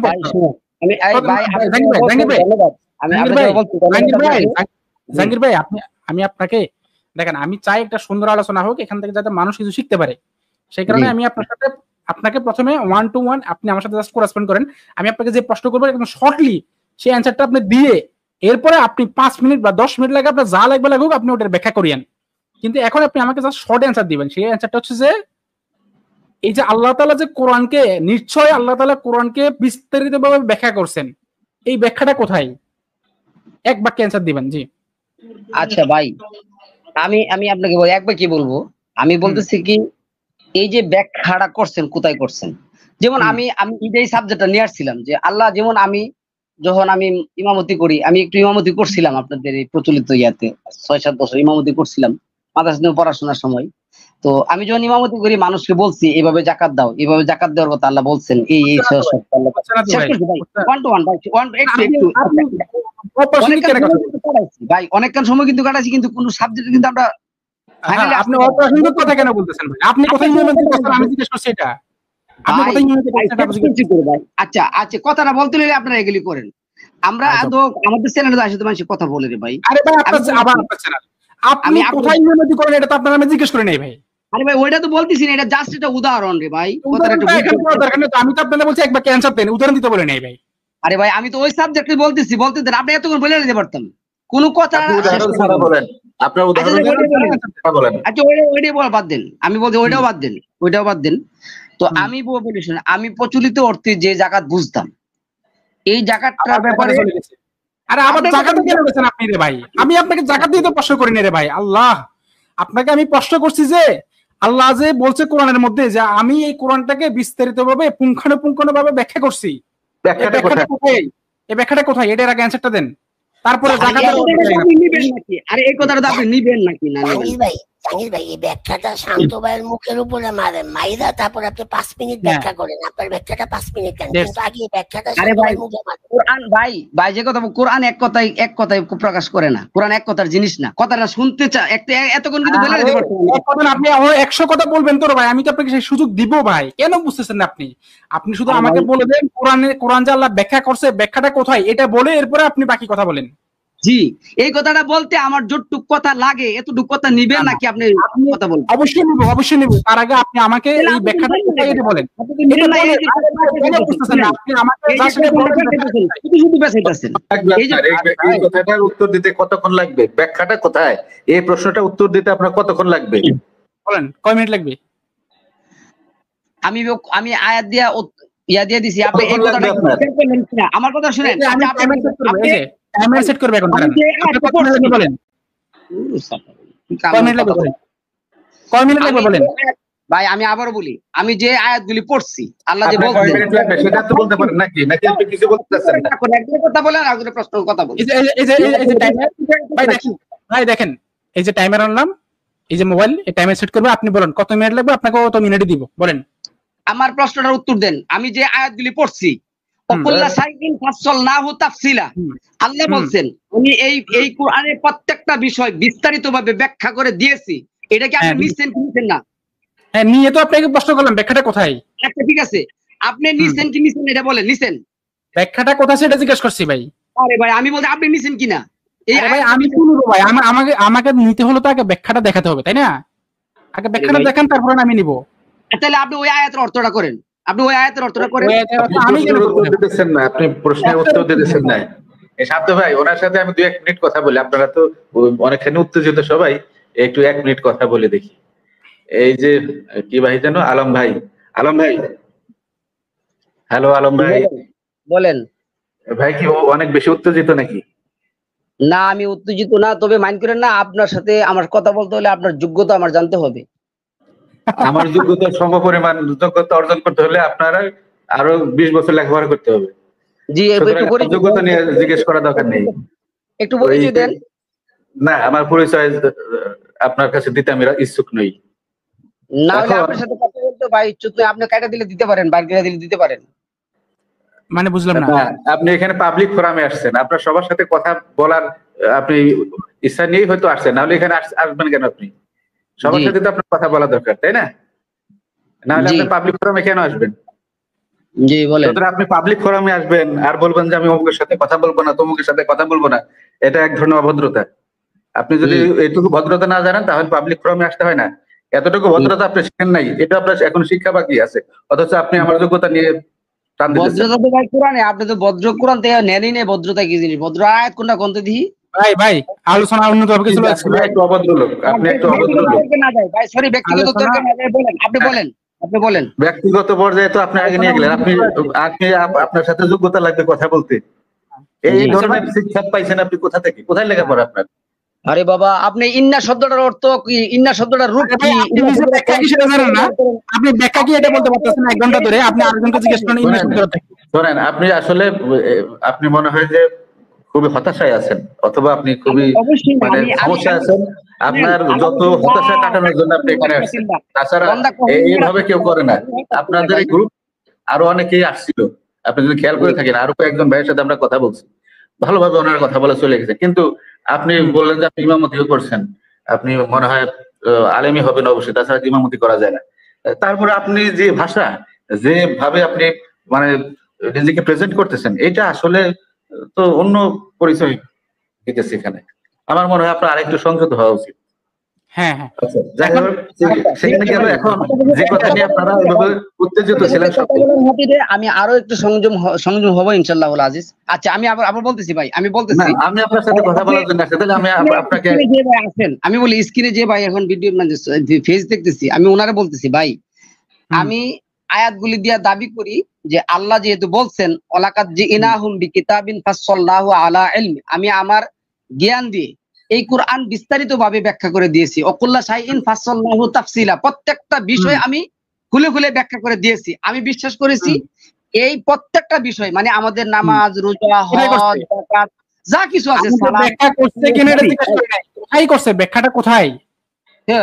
জাহাঙ্গীর ভাই আমি আপনাকে দেখেন, আমি চাই একটা সুন্দর আলোচনা হোক, এখান থেকে যাতে মানুষ কিছু শিখতে পারে। সেই কারণে আমি আপনাকে প্রথমে 1 to 1 আপনি আমার সাথে জাস্ট করেসপন্ড করেন। আমি আপনাকে যে প্রশ্ন করবো একদম শর্টলি সেই অ্যানসারটা আপনি দিয়ে, এরপরে আপনি 5 মিনিট বা 10 মিনিট লাগে, আপনার যা লাগবে লাগুক, আপনি ওটার ব্যাখ্যা করিয়েন। কিন্তু এখন আপনি আমাকে জাস্ট শর্ট অ্যানসার দিবেন। সেই অ্যানসারটা হচ্ছে যে এই যে আল্লাহ তাআলা যে কোরআনকে, নিশ্চয় আল্লাহ তাআলা কোরআনকে বিস্তারিতভাবে ব্যাখ্যা করছেন, এই ব্যাখ্যাটা কোথায়? 1 বাক্যে অ্যানসার দিবেন। জি আচ্ছা ভাই, আমি আপনাকে বলি, 1 বাক্যে বলবো। আমি বলতেছি কি, এই যে ব্যাখ্যাটা করছেন কোথায় করছেন? যেমন আমি এই সাবজেক্টটা নিয়ে আসছিলাম যে আল্লাহ, যেমন যখন আমি ইমামতি করি, আমি একটু ইমামতি করছিলাম আপনাদের এই প্রচলিত ইয়াতে 6-7 বছর ইমামতি করছিলাম মাদ্রাসায় পড়াশোনার সময়। তো আমি যখন ইমামতি করি মানুষকে বলছি এইভাবে জাকাত দাও, এইভাবে জাকাত দেওয়ার কথা আল্লাহ বলছেন, এই ভাই অনেকক্ষণ সময় কিন্তু কাটাইছি, কিন্তু কোন সাবজেক্ট কিন্তু আমরা আপনি অপ্রাসঙ্গিক কথা কেন বলতেছেন ভাই? আপনি কোথায় ইমামতি করছেন আমি জিজ্ঞেস করছি এটা। আপনি কোথায় ইমামতি করছেন? আচ্ছা আচ্ছা, কথাটা বলতে হলে আপনারা এগুলি করেন। আমরা তো আমাদের চ্যানেলে আসে তো মানুষ কথা বলে রে ভাই। আরে ভাই আবার আপনার চ্যানেল, আপনি কোথায় ইমামতি করেন এটা তো আপনার আমি জিজ্ঞেস করে নেই ভাই। আরে ভাই ওইটা তো বলতেছি না, এটা জাস্ট একটা উদাহরণ রে ভাই। আমি তো আপনাদের বলছি একবার ক্যান্সার দেন, উদাহরণ দিতে বলে নেই ভাই। আরে ভাই আমি তো ওই সাবজেক্টে বলতেছি, বলতে দেন, আপনি এতক্ষণ বলে দিতে পারতাম কোন কথা। বলেন আপনার উদাহরণ বলেন। আচ্ছা ওইটাই বাদ দেন, আমি বলছি ওইটাও বাদ দেন। তো আমি বলি শুনে, আমি প্রচলিত অর্থে যে জাকাত বুঝতাম, এই জাকাতটার ব্যাপারে আরে আবার জাকাত কেন বলেছেন আপনি রে ভাই? আমি আপনাকে জাকাত দিয়ে তো প্রশ্ন করি না রে ভাই। আল্লাহ, আপনাকে আমি প্রশ্ন করছি যে আল্লাহ যে বলছে কোরআনের মধ্যে যে আমি এই কোরআনটাকে বিস্তারিতভাবে পুঙ্খানুপুঙ্খানুভাবে ব্যাখ্যা করছি, এই ব্যাখ্যাটা কোথায়? এটার আগে অ্যানসারটা দেন, তারপরে জাকাতের আরে এই কথাটা আপনি নিবেন নাকি না? জানিস ভাই এই ব্যাখ্যাটা শান্ত ভাইয়ের মুখের উপরে মাইরা তারপর আপনি 5 মিনিট ব্যাখ্যা করেন। আপনার ব্যাখ্যাটা 5 মিনিট কেন, কিন্তু আগে এই ব্যাখ্যাটা শান্ত ভাইয়ের মুখে মারেন। কোরআন ভাই যে কথা, কোরআন এক কথায় প্রকাশ করে না। কোরআন এক কথার জিনিস না, কথাটা শুনতে চা এতক্ষণ কিন্তু বলে দিতে পারতেন। আপনি 100 কথা বলবেন তো ভাই, আমি তো আপনাকে সেই সুযোগ দিব ভাই। কেন বুঝতেছেন না আপনি? আপনি শুধু আমাকে বলে দেন কোরআন যে আল্লাহ ব্যাখ্যা করছে ব্যাখ্যাটা কোথায় এটা বলে এরপরে আপনি বাকি কথা বলেন। জি, এই কথাটা বলতে আমার যতটুক কথা লাগে এতটুক কথা নিবেন নাকি আপনি কথা বলবেন? অবশ্যই নিব। তার আগে আপনি আমাকে এই ব্যাখ্যাটা কোথায় এটা বলেন। আপনি আমাকে এই কথাটার উত্তর দিতে কতক্ষণ লাগবে? ব্যাখ্যাটা কোথায়, এই প্রশ্নটা উত্তর দিতে আপনার কতক্ষণ লাগবে বলেন? কয় মিনিট লাগবে? আমি আয়াত দিয়া দিছি, আপনি এই কথাটা আমার কথা শুনেন। টাইমার সেট করবে এখন, বলেন কয় মিনিট লাগবে বলেন ভাই। আমি আবারও বলি, আমি যে আয়াতগুলি পড়ছি আল্লাহ যে বলছেন সেটা তো বলতে পারেন নাকি আপনি কিছু বলতে চাচ্ছেন না? কথা বলেন আর একটা প্রশ্ন কথা বলেন। ভাই দেখেন, এই যে টাইমার আনলাম, এই যে মোবাইল, এই টাইমার সেট করবে। আপনি বলেন কত মিনিট লাগবে, আপনাকে কত মিনিটে দিব বলেন। আমার প্রশ্নটার উত্তর দেন। আমি যে আয়াতগুলি পড়ছি আল্লাহ বলছেন উনি এই কোরআনের প্রত্যেকটা বিষয় বিস্তারিতভাবে ব্যাখ্যা করে দিয়েছি, এটা কি আপনি নিছেন কি নিছেন না? হ্যাঁ, নিয়ে তো আপনাকে প্রশ্ন করলাম ব্যাখ্যাটা কোথায়। আচ্ছা ঠিক আছে, আপনি নিছেন কি নিছেন এটা বলেন। নিছেন ব্যাখ্যাটা কোথায় সেটা জিজ্ঞেস করছি ভাই। আরে ভাই আমি বলছি আপনি নিছেন কিনা। এই ভাই আমি শুনবো ভাই, আমাকে নিতে হলো তো আগে ব্যাখ্যাটা দেখাতে হবে, তাই না? আগে ব্যাখ্যাটা দেখান তারপরে আমি নিব। তাহলে আপনি ওই আয়াতের অর্থটা করেন। আপনি ওই আয়াতের অর্থটা করেন। আমি কেন উত্তর দিতেছেন না? আপনি প্রশ্নের উত্তর দিতেছেন না। এই শান্ত ভাই, ওনার সাথে আমি 2-1 মিনিট কথা বলি। আপনারা তো অনেকখানি উত্তেজিত সবাই, একটু 1 মিনিট কথা বলে দেখি। এই যে কি ভাই জানো, আলম ভাই। হ্যালো আলম ভাই, বলেন ভাই। কি অনেক বেশি উত্তেজিত নাকি? না আমি উত্তেজিত না, তবে মাইন্ড করেন না, আপনার সাথে আমার কথা বলতে হলে আপনার যোগ্যতা আমার জানতে হবে। আমার যোগ্যতার সমপরিমাণ যোগ্যতা অর্জন করতে হলে আপনারা আরো 20 বছর লেখাপড়া করতে হবে। জি, যোগ্যতা নিয়ে জিজ্ঞেস করা দরকার নেই। একটু পরিচয় দেন। না, আমার পরিচয় আপনার কাছে দিতে আমি ইচ্ছুক নই। না হলে আপনার সাথে কথা বলতে ভাই ইচ্ছুক নই। আপনি কাটা দিলে দিতে পারেন, বাইরে দিলে দিতে পারেন। মানে বুঝলাম না। আপনি এখানে পাবলিক ফোরামে আসছেন, আপনার সবার সাথে কথা বলার আপনি ইচ্ছা নিয়েই হয়তো আসছেন, নাহলে এখানে আসবেন কেন? আপনি সবার সাথে তো আপনার কথা বলা দরকার, তাই না? নাহলে আপনি পাবলিক ফোরামে কেন আসবেন? জি বলেন। আপনি পাবলিক ফোরামে আসবেন আর বলবেন যে আমি অমুকের সাথে কথা বলবো না, তমুকের সাথে কথা বলবো না, এটা এক ধরনের অভদ্রতা। আপনি যদি এইটুকু ভদ্রতা না জানেন তাহলে পাবলিক ফোরামে আসতে হয় না। এতটুকু ভদ্রতা আপনি শিখেন নাই, এটা আপনার এখন শিক্ষা বাকি আছে, অথচ আপনি আমার যোগ্যতা নিয়ে টান দিতেছেন। ভদ্রতা তো ভাই কোরআনে, আপনি তো ভদ্র কোরআন থেকে নেনই না। ভদ্রতা কি জিনিস? ভদ্র আয়াত কোনটা কোনতে দিই ভাই আলোচনা উন্নত হবে কিছু। একটু অভদ্র লোক, আপনি একটু অভদ্র লোক। না যায় ভাই, সরি, ব্যক্তিগত তর্কে না যায়। বলেন, আপনি বলেন। ব্যক্তিগত পর্যায়ে তো আপনি আগে নিয়ে গেলেন। আপনি আপনার সাথে যোগ্যতা লাগবে কথা বলতে। এই ধরনের শিক্ষা পাইছেন আপনি কোথা থেকে? কোথায় লেখাপড়া আপনার? আরে বাবা, আপনি ইন্না শব্দটার অর্থ কি, ইন্না শব্দটার রূপ আরে ভাই, কি? আপনি নিজে ব্যাখ্যা কি সেটা জানেন না? আপনি ব্যাখ্যা কি এটা বলতে পারতেছেন না 1 ঘন্টা ধরে? আপনি আরেকজনকে জিজ্ঞেস করেন ইংলিশ শব্দের অর্থ কি? শোনেন, আপনি আসলে আপনি মনে হয় যে খুবই হতাশায় আছেন, অথবা আপনি খুবই অবশ্যই না, মানে আমি সমস্যা আছেন। আপনার যত হতাশা কাটানোর জন্য আপনি এখানে আসছেন, তাছাড়া এইভাবে কেউ করে না। আপনাদের এই গ্রুপ আরো অনেকেই আসছিল, আপনি যদি খেয়াল করে থাকেন, আরো কয়েকজন ভাইয়ের সাথে আমরা কথা বলছি, ভালোভাবে ওনারা কথা বলে চলে গেছে। কিন্তু আপনি বললেন যে আপনি ইমামতিও করছেন, আপনি মনে হয় আলেমই হবেন অবশ্যই, তাছাড়া ইমামতি করা যায় না। তারপরে আপনি যে ভাষা, যেভাবে আপনি মানে নিজেকে প্রেজেন্ট করতেছেন, এটা আসলে তো অন্য পরিচয় দিতেছে এখানে। আমার মনে হয় আপনার আরেকটু সংযত হওয়া উচিত। হ্যাঁ হ্যাঁ, আচ্ছা, যাই হোক, সেখানে গেল। এখন যে কথা নিয়ে আপনারা ওইভাবে উত্তেজিত ছিলেন সত্যি, আমি আরো একটু সংযম হবো ইনশাআল্লাহ আজিজ। আচ্ছা, আমি আবার বলতেছি ভাই, আমি না, বলতেছি আমি আপনার সাথে কথা বলার জন্য আসছি, তাহলে আমি আপনাকে স্ক্রিনে যে ভাই আছেন, আমি বলি স্ক্রিনে যে ভাই এখন ভিডিও মানে ফেস দেখতেছি, আমি ওনারে বলতেছি ভাই, আমি আয়াতগুলি দিয়া দাবি করি যে আল্লাহ যেহেতু বলছেন ওয়ালাকাদ জিনাহুম বিকিতাবিন ফাসসাল্লাহু আলা ইলমি, আমি আমার জ্ঞান দিয়ে এই কোরআন বিস্তারিত ভাবে ব্যাখ্যা করে দিয়েছি। ওয়াকুল্লা শাইইন ফাসসালনাহু তাফসিলা, প্রত্যেকটা বিষয় আমি খুলে খুলে ব্যাখ্যা করে দিয়েছি। আমি বিশ্বাস করেছি এই প্রত্যেকটা বিষয়, মানে আমাদের নামাজ, রোজা, হজ, যাকাত, যা কিছু আছে, সালাত, ব্যাখ্যা করতে কেন এটা জিজ্ঞেস করি নাই, কোথায় করছে ব্যাখ্যাটা কোথায়?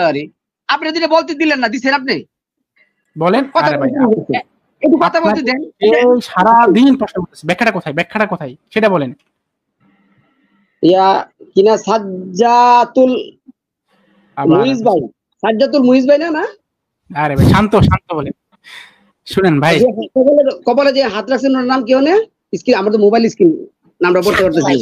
আরে আপনি যদি বলতে দিলেন না, দিছেন আপনি বলেন। কথা আরে ভাই, একটু কথা বলতে দেন। এই সারা দিন প্রশ্ন করতেছি, ব্যাখ্যাটা কোথায়, ব্যাখ্যাটা কোথায় সেটা বলেন। ইয়া কিনা সাজ্জাতুল মুইজ ভাই, সাজ্জাতুল মুইজ ভাই না? আরে ভাই শান্ত শান্ত বলেন। শুনেন ভাই, কপালে যে হাত রাখছেন ওর নাম কি হনে? স্ক্রিন, আমার তো মোবাইল স্ক্রিন নামটা পড়তে পারতেছি।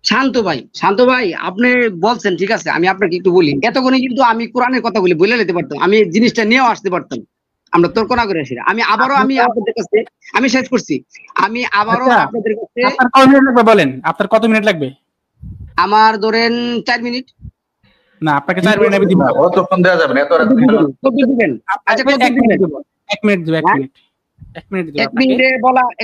শান্ত ভাই, শান্ত ভাই, আপনি বলছেন ঠিক আছে, আমি আপনাকে একটু বলি, এতক্ষণে কিন্তু আমি কোরআনের কথাগুলি বলে নিতে পারতাম, আমি জিনিসটা নিয়েও আসতে পারতাম, আমরা তর্ক না করে আসি। আমি আবারও আমি আপনাদের কাছে, আমি শেষ করছি, আমি আবারও আপনাদের কাছে। আপনার কত মিনিট লাগবে বলেন, আপনার কত মিনিট লাগবে? আমার ধরেন 4 মিনিট। না, আপনাকে 4 মিনিট আমি দিব। অতক্ষণ দেওয়া যাবে না, এত রাত দিবেন। আচ্ছা, 1 মিনিট দিব, 1 মিনিট দিব, 1 মিনিট, 1 মিনিট দিব। 1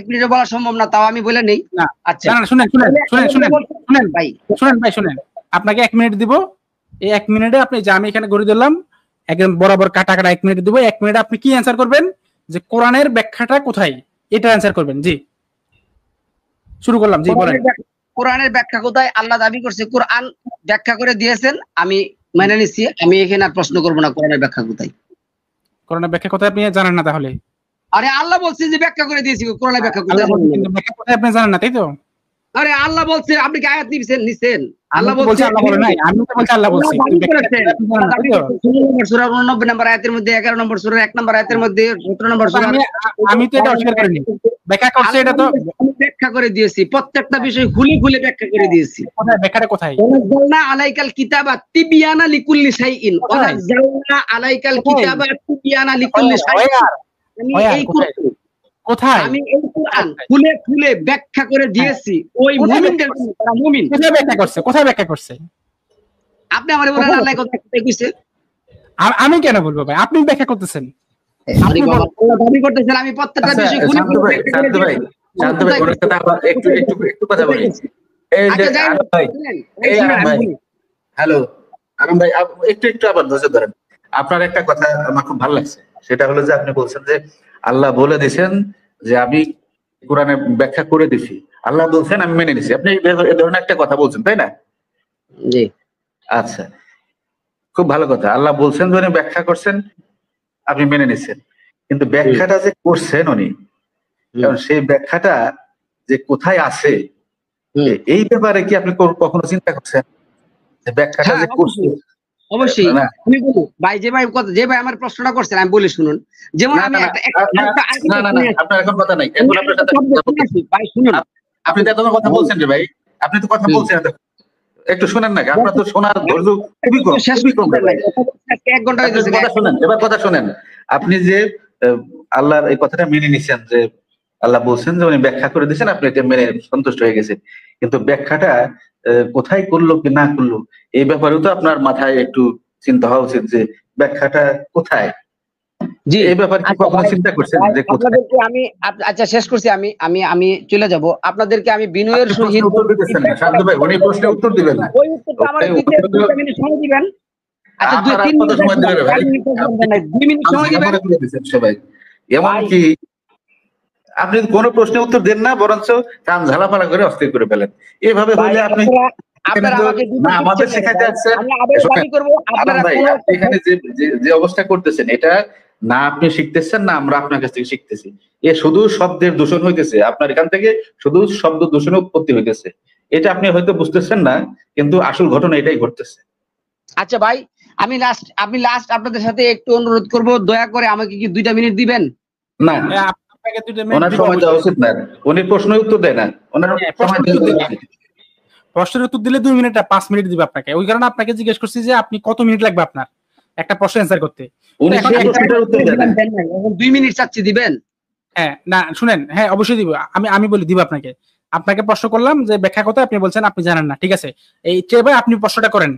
মিনিটে বলা সম্ভব না, তাও আমি বলে নেই। না আচ্ছা, না, শুনেন শুনেন শুনেন শুনেন শুনেন ভাই, শুনেন ভাই, শুনেন। আপনাকে 1 মিনিট দিব, এই 1 মিনিটে আপনি যে আমি এখানে ঘুরে দিলাম একদম বরাবর কাটা কাটা 1 মিনিট দিব। 1 মিনিটে আপনি কি অ্যান্সার করবেন যে কোরআনের ব্যাখ্যাটা কোথায়, এটা অ্যান্সার করবেন। জি, শুরু করলাম। জি বলেন। কোরআনের ব্যাখ্যা কোথায়? আল্লাহ দাবি করছে কোরআন ব্যাখ্যা করে দিয়েছেন, আমি মেনে নিচ্ছি, আমি এখানে আর প্রশ্ন করবো না কোরআনের ব্যাখ্যা কোথায়। কোরআনের ব্যাখ্যা কোথায় আপনি জানেন না তাহলে? আরে আল্লাহ বলছে যে ব্যাখ্যা করে দিয়েছি, কোরআনের ব্যাখ্যা কোথায়? কিন্তু ব্যাখ্যা কোথায় আপনি জানেন না, তাই তো? আরে আল্লাহ বলছে, আপনি কি আয়াত নিছেন? আল্লাহ বলছে, বলছে, আল্লাহ বলে নাই, আমি তো বলছি আল্লাহ বলছে। 16 নম্বর আয়াতের মধ্যে, 11 নম্বর সূরার 1 নম্বর আয়াতের মধ্যে, 17 নম্বর সূরার। আমি তো এটা অস্বীকার করিনি, ব্যাখ্যা করছে এটা তো আমি ব্যাখ্যা করে দিয়েছি, প্রত্যেকটা বিষয় খুলে খুলে ব্যাখ্যা করে দিয়েছি। কোথায় ব্যাখ্যাটা কোথায়? ওয়ানাজ্জালনা আলাইকাল কিতাবা তিবিয়ানা লিকুল্লি শাইইন, ওয়ানাজ্জালনা আলাইকাল কিতাবা তিবিয়ানা লিকুল্লি শাইইন। আমি এই কোথায় আমি এই কোরআন খুলে খুলে ব্যাখ্যা করে দিয়েছি ওই মুমিনদের জন্য, তারা মুমিন। কোথায় ব্যাখ্যা করছে, কোথায় ব্যাখ্যা করছে? আপনি আমারে বলেন আল্লাহ কথা কইছে। আমি কেন বলবো ভাই, আপনি ব্যাখ্যা করতেছেন। আপনি বাবা আল্লাহ দাবি করতেছেন, আমি প্রত্যেকটা বিষয় খুলে শান্ত ভাই, শান্ত ভাই, শান্ত ভাই, ওনার সাথে আবার একটু কথা বলি। এই যে আরম ভাই, এই আরম ভাই, হ্যালো আরম ভাই, একটু আবার ধৈর্য ধরেন। আপনার একটা কথা আমার খুব ভালো লাগছে, সেটা হলো যে আপনি বলছেন যে আল্লাহ বলে দিয়েছেন যে আমি কোরআনে ব্যাখ্যা করে দিছি, আল্লাহ বলছেন আমি মেনে নিছি। আপনি এই ধরনের একটা কথা বলছেন, তাই না? জি। আচ্ছা, খুব ভালো কথা। আল্লাহ বলছেন যে উনি ব্যাখ্যা করছেন, আপনি মেনে নিছেন, কিন্তু ব্যাখ্যাটা যে করছেন উনি, কারণ সেই ব্যাখ্যাটা যে কোথায় আছে এই ব্যাপারে কি আপনি কখনো চিন্তা করছেন যে ব্যাখ্যাটা যে করছে? অবশ্যই আমি বলি ভাই, যে ভাই আমার প্রশ্নটা করছেন, আমি বলি শুনুন। যেমন আমি আপনার এখন কথা নাই, এখন আপনার সাথে ভাই শুনুন, আপনি তো এত কথা বলছেন যে ভাই, আপনি তো কথা বলছেন, একটু শুনেন না, আপনার তো শোনার ধৈর্য খুবই কম, খুবই কম। 1 ঘন্টা হইতেছে, কথা শুনেন, এবার কথা শুনেন। আপনি যে আল্লাহর এই কথাটা মেনে নিছেন যে আল্লাহ বলছেন যে উনি ব্যাখ্যা করে দিয়েছেন, আপনি এটা মেনে সন্তুষ্ট হয়ে গেছেন, কিন্তু ব্যাখ্যাটা কোথায় করলো কি না করলো এই ব্যাপারেও তো আপনার মাথায় একটু চিন্তা হওয়া উচিত যে ব্যাখ্যাটা কোথায়। জি এই ব্যাপারে কি কখনো চিন্তা করছেন যে কোথায় আপনাদেরকে আমি আচ্ছা শেষ করছি, আমি চলে যাব। আপনাদেরকে আমি বিনয়ের আপনি সহিত প্রশ্নের উত্তর দিতেছেন না শান্ত ভাই, উনি প্রশ্নের উত্তর দিবেন না। ওই উত্তরটা আমার দিতে 2 মিনিট সময় দিবেন। আচ্ছা আপনার 3 আর কত মিনিট সময় দিবেন ভাই? 2 মিনিট সময় দিবেন। ঝামেলা করে দিচ্ছেন সবাই। এমন ভাই। কি আপনি কোনো প্রশ্নের উত্তর দেন না, বরঞ্চ কান ঝালাপালা করে অস্থির করে ফেলেন। এভাবে ভাই, হইলে আপনি আপনারা আমাকে না আমাদের শেখাতে আসছেন। আমি আবার দাবি করব আপনারা ভাই, কোন আপনি এখানে যে অবস্থা করতেছেন, এটা না আপনি শিখতেছেন না আমরা আপনার কাছ থেকে শিখতেছি। এ শুধু শব্দের দূষণ হইতেছে, আপনার এখান থেকে শুধু শব্দ দূষণের উৎপত্তি হইতেছে। এটা আপনি হয়তো বুঝতেছেন না, কিন্তু আসল ঘটনা এটাই ঘটতেছে। আচ্ছা ভাই, আমি লাস্ট আপনাদের সাথে একটু অনুরোধ করব, দয়া করে আমাকে কি 2টা মিনিট দিবেন? না আপনাকে 2 মিনিট ওনার দিব সময় দেওয়া উচিত না, উনি প্রশ্নের উত্তর দেয় না, ওনার সময় দেওয়া উচিত। প্রশ্নের উত্তর দিলে 2 মিনিট 5 মিনিট দিব আপনাকে। ওই কারণে আপনাকে জিজ্ঞেস করছি যে আপনি কত মিনিট লাগবে আপনার একটা প্রশ্ন অ্যানসার করতে। উনি এখন সেই প্রশ্নটার উত্তর দেন না। 2 মিনিট চাচ্ছি, দিবেন? হ্যাঁ না শুনেন, হ্যাঁ অবশ্যই দিব। আমি বলি দিব আপনাকে প্রশ্ন করলাম যে ব্যাখ্যা কথা, আপনি বলছেন আপনি জানেন না, ঠিক আছে। এই ভাই আপনি প্রশ্নটা করেন।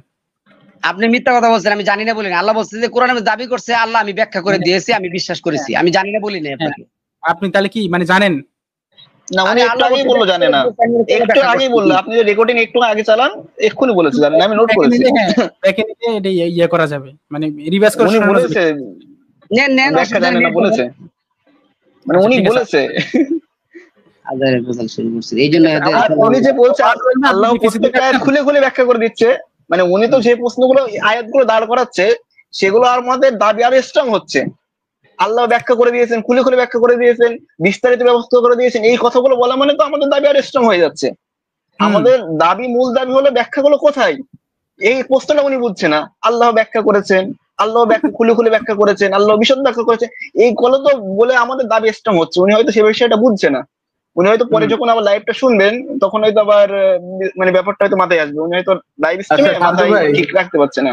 আপনি মিথ্যা কথা বলছেন, আমি জানি না বলিনি। আল্লাহ বলছে যে কোরআনে দাবি করছে আল্লাহ, আমি ব্যাখ্যা করে দিয়েছি, আমি বিশ্বাস করেছি, আমি জানি না বলিনি আপনাকে। আপনি তাহলে কি মানে জানেন না, উনি একটু আগেই বললো জানে না, একটু আগেই বললো। আপনি যে রেকর্ডিং একটু আগে চালান, এক্ষুনি বলেছে জানেন, আমি নোট করেছি। দেখে নিতে এটা ইয়ে করা যাবে, মানে রিভাইজ করে উনি শোনানো যাবে। বলেছে নেন ব্যাখ্যা জানে না বলেছে, মানে উনি বলেছে। আজারে বোঝাল শুরু করছে, এই জন্য আর উনি যে বলছে আল্লাহ প্রত্যেকটা আয়াত খুলে খুলে ব্যাখ্যা করে দিচ্ছে, মানে উনি তো যে প্রশ্নগুলো আয়াতগুলো দাঁড় করাচ্ছে সেগুলো আমাদের দাবি আরো স্ট্রং হচ্ছে। আল্লাহ ব্যাখ্যা করে দিয়েছেন, খুলে খুলে ব্যাখ্যা করে দিয়েছেন, বিস্তারিত ব্যবস্থা করে দিয়েছেন, এই কথাগুলো বলা মানে তো আমাদের দাবি আরো স্ট্রং হয়ে যাচ্ছে। আমাদের দাবি, মূল দাবি হলো ব্যাখ্যাগুলো কোথায়, এই প্রশ্নটা উনি বুঝছে না। আল্লাহ ব্যাখ্যা করেছেন, আল্লাহ ব্যাখ্যা খুলে খুলে ব্যাখ্যা করেছেন, আল্লাহ বিশদ ব্যাখ্যা করেছেন, এই গুলো তো বলে আমাদের দাবি স্ট্রং হচ্ছে। উনি হয়তো সে বিষয়টা বুঝছে না। উনি হয়তো পরে যখন আবার লাইভটা শুনবেন তখন হয়তো আবার মানে ব্যাপারটা হয়তো মাথায় আসবে। উনি হয়তো লাইভ স্ট্রিমে মাথায় ঠিক রাখতে পারছে না।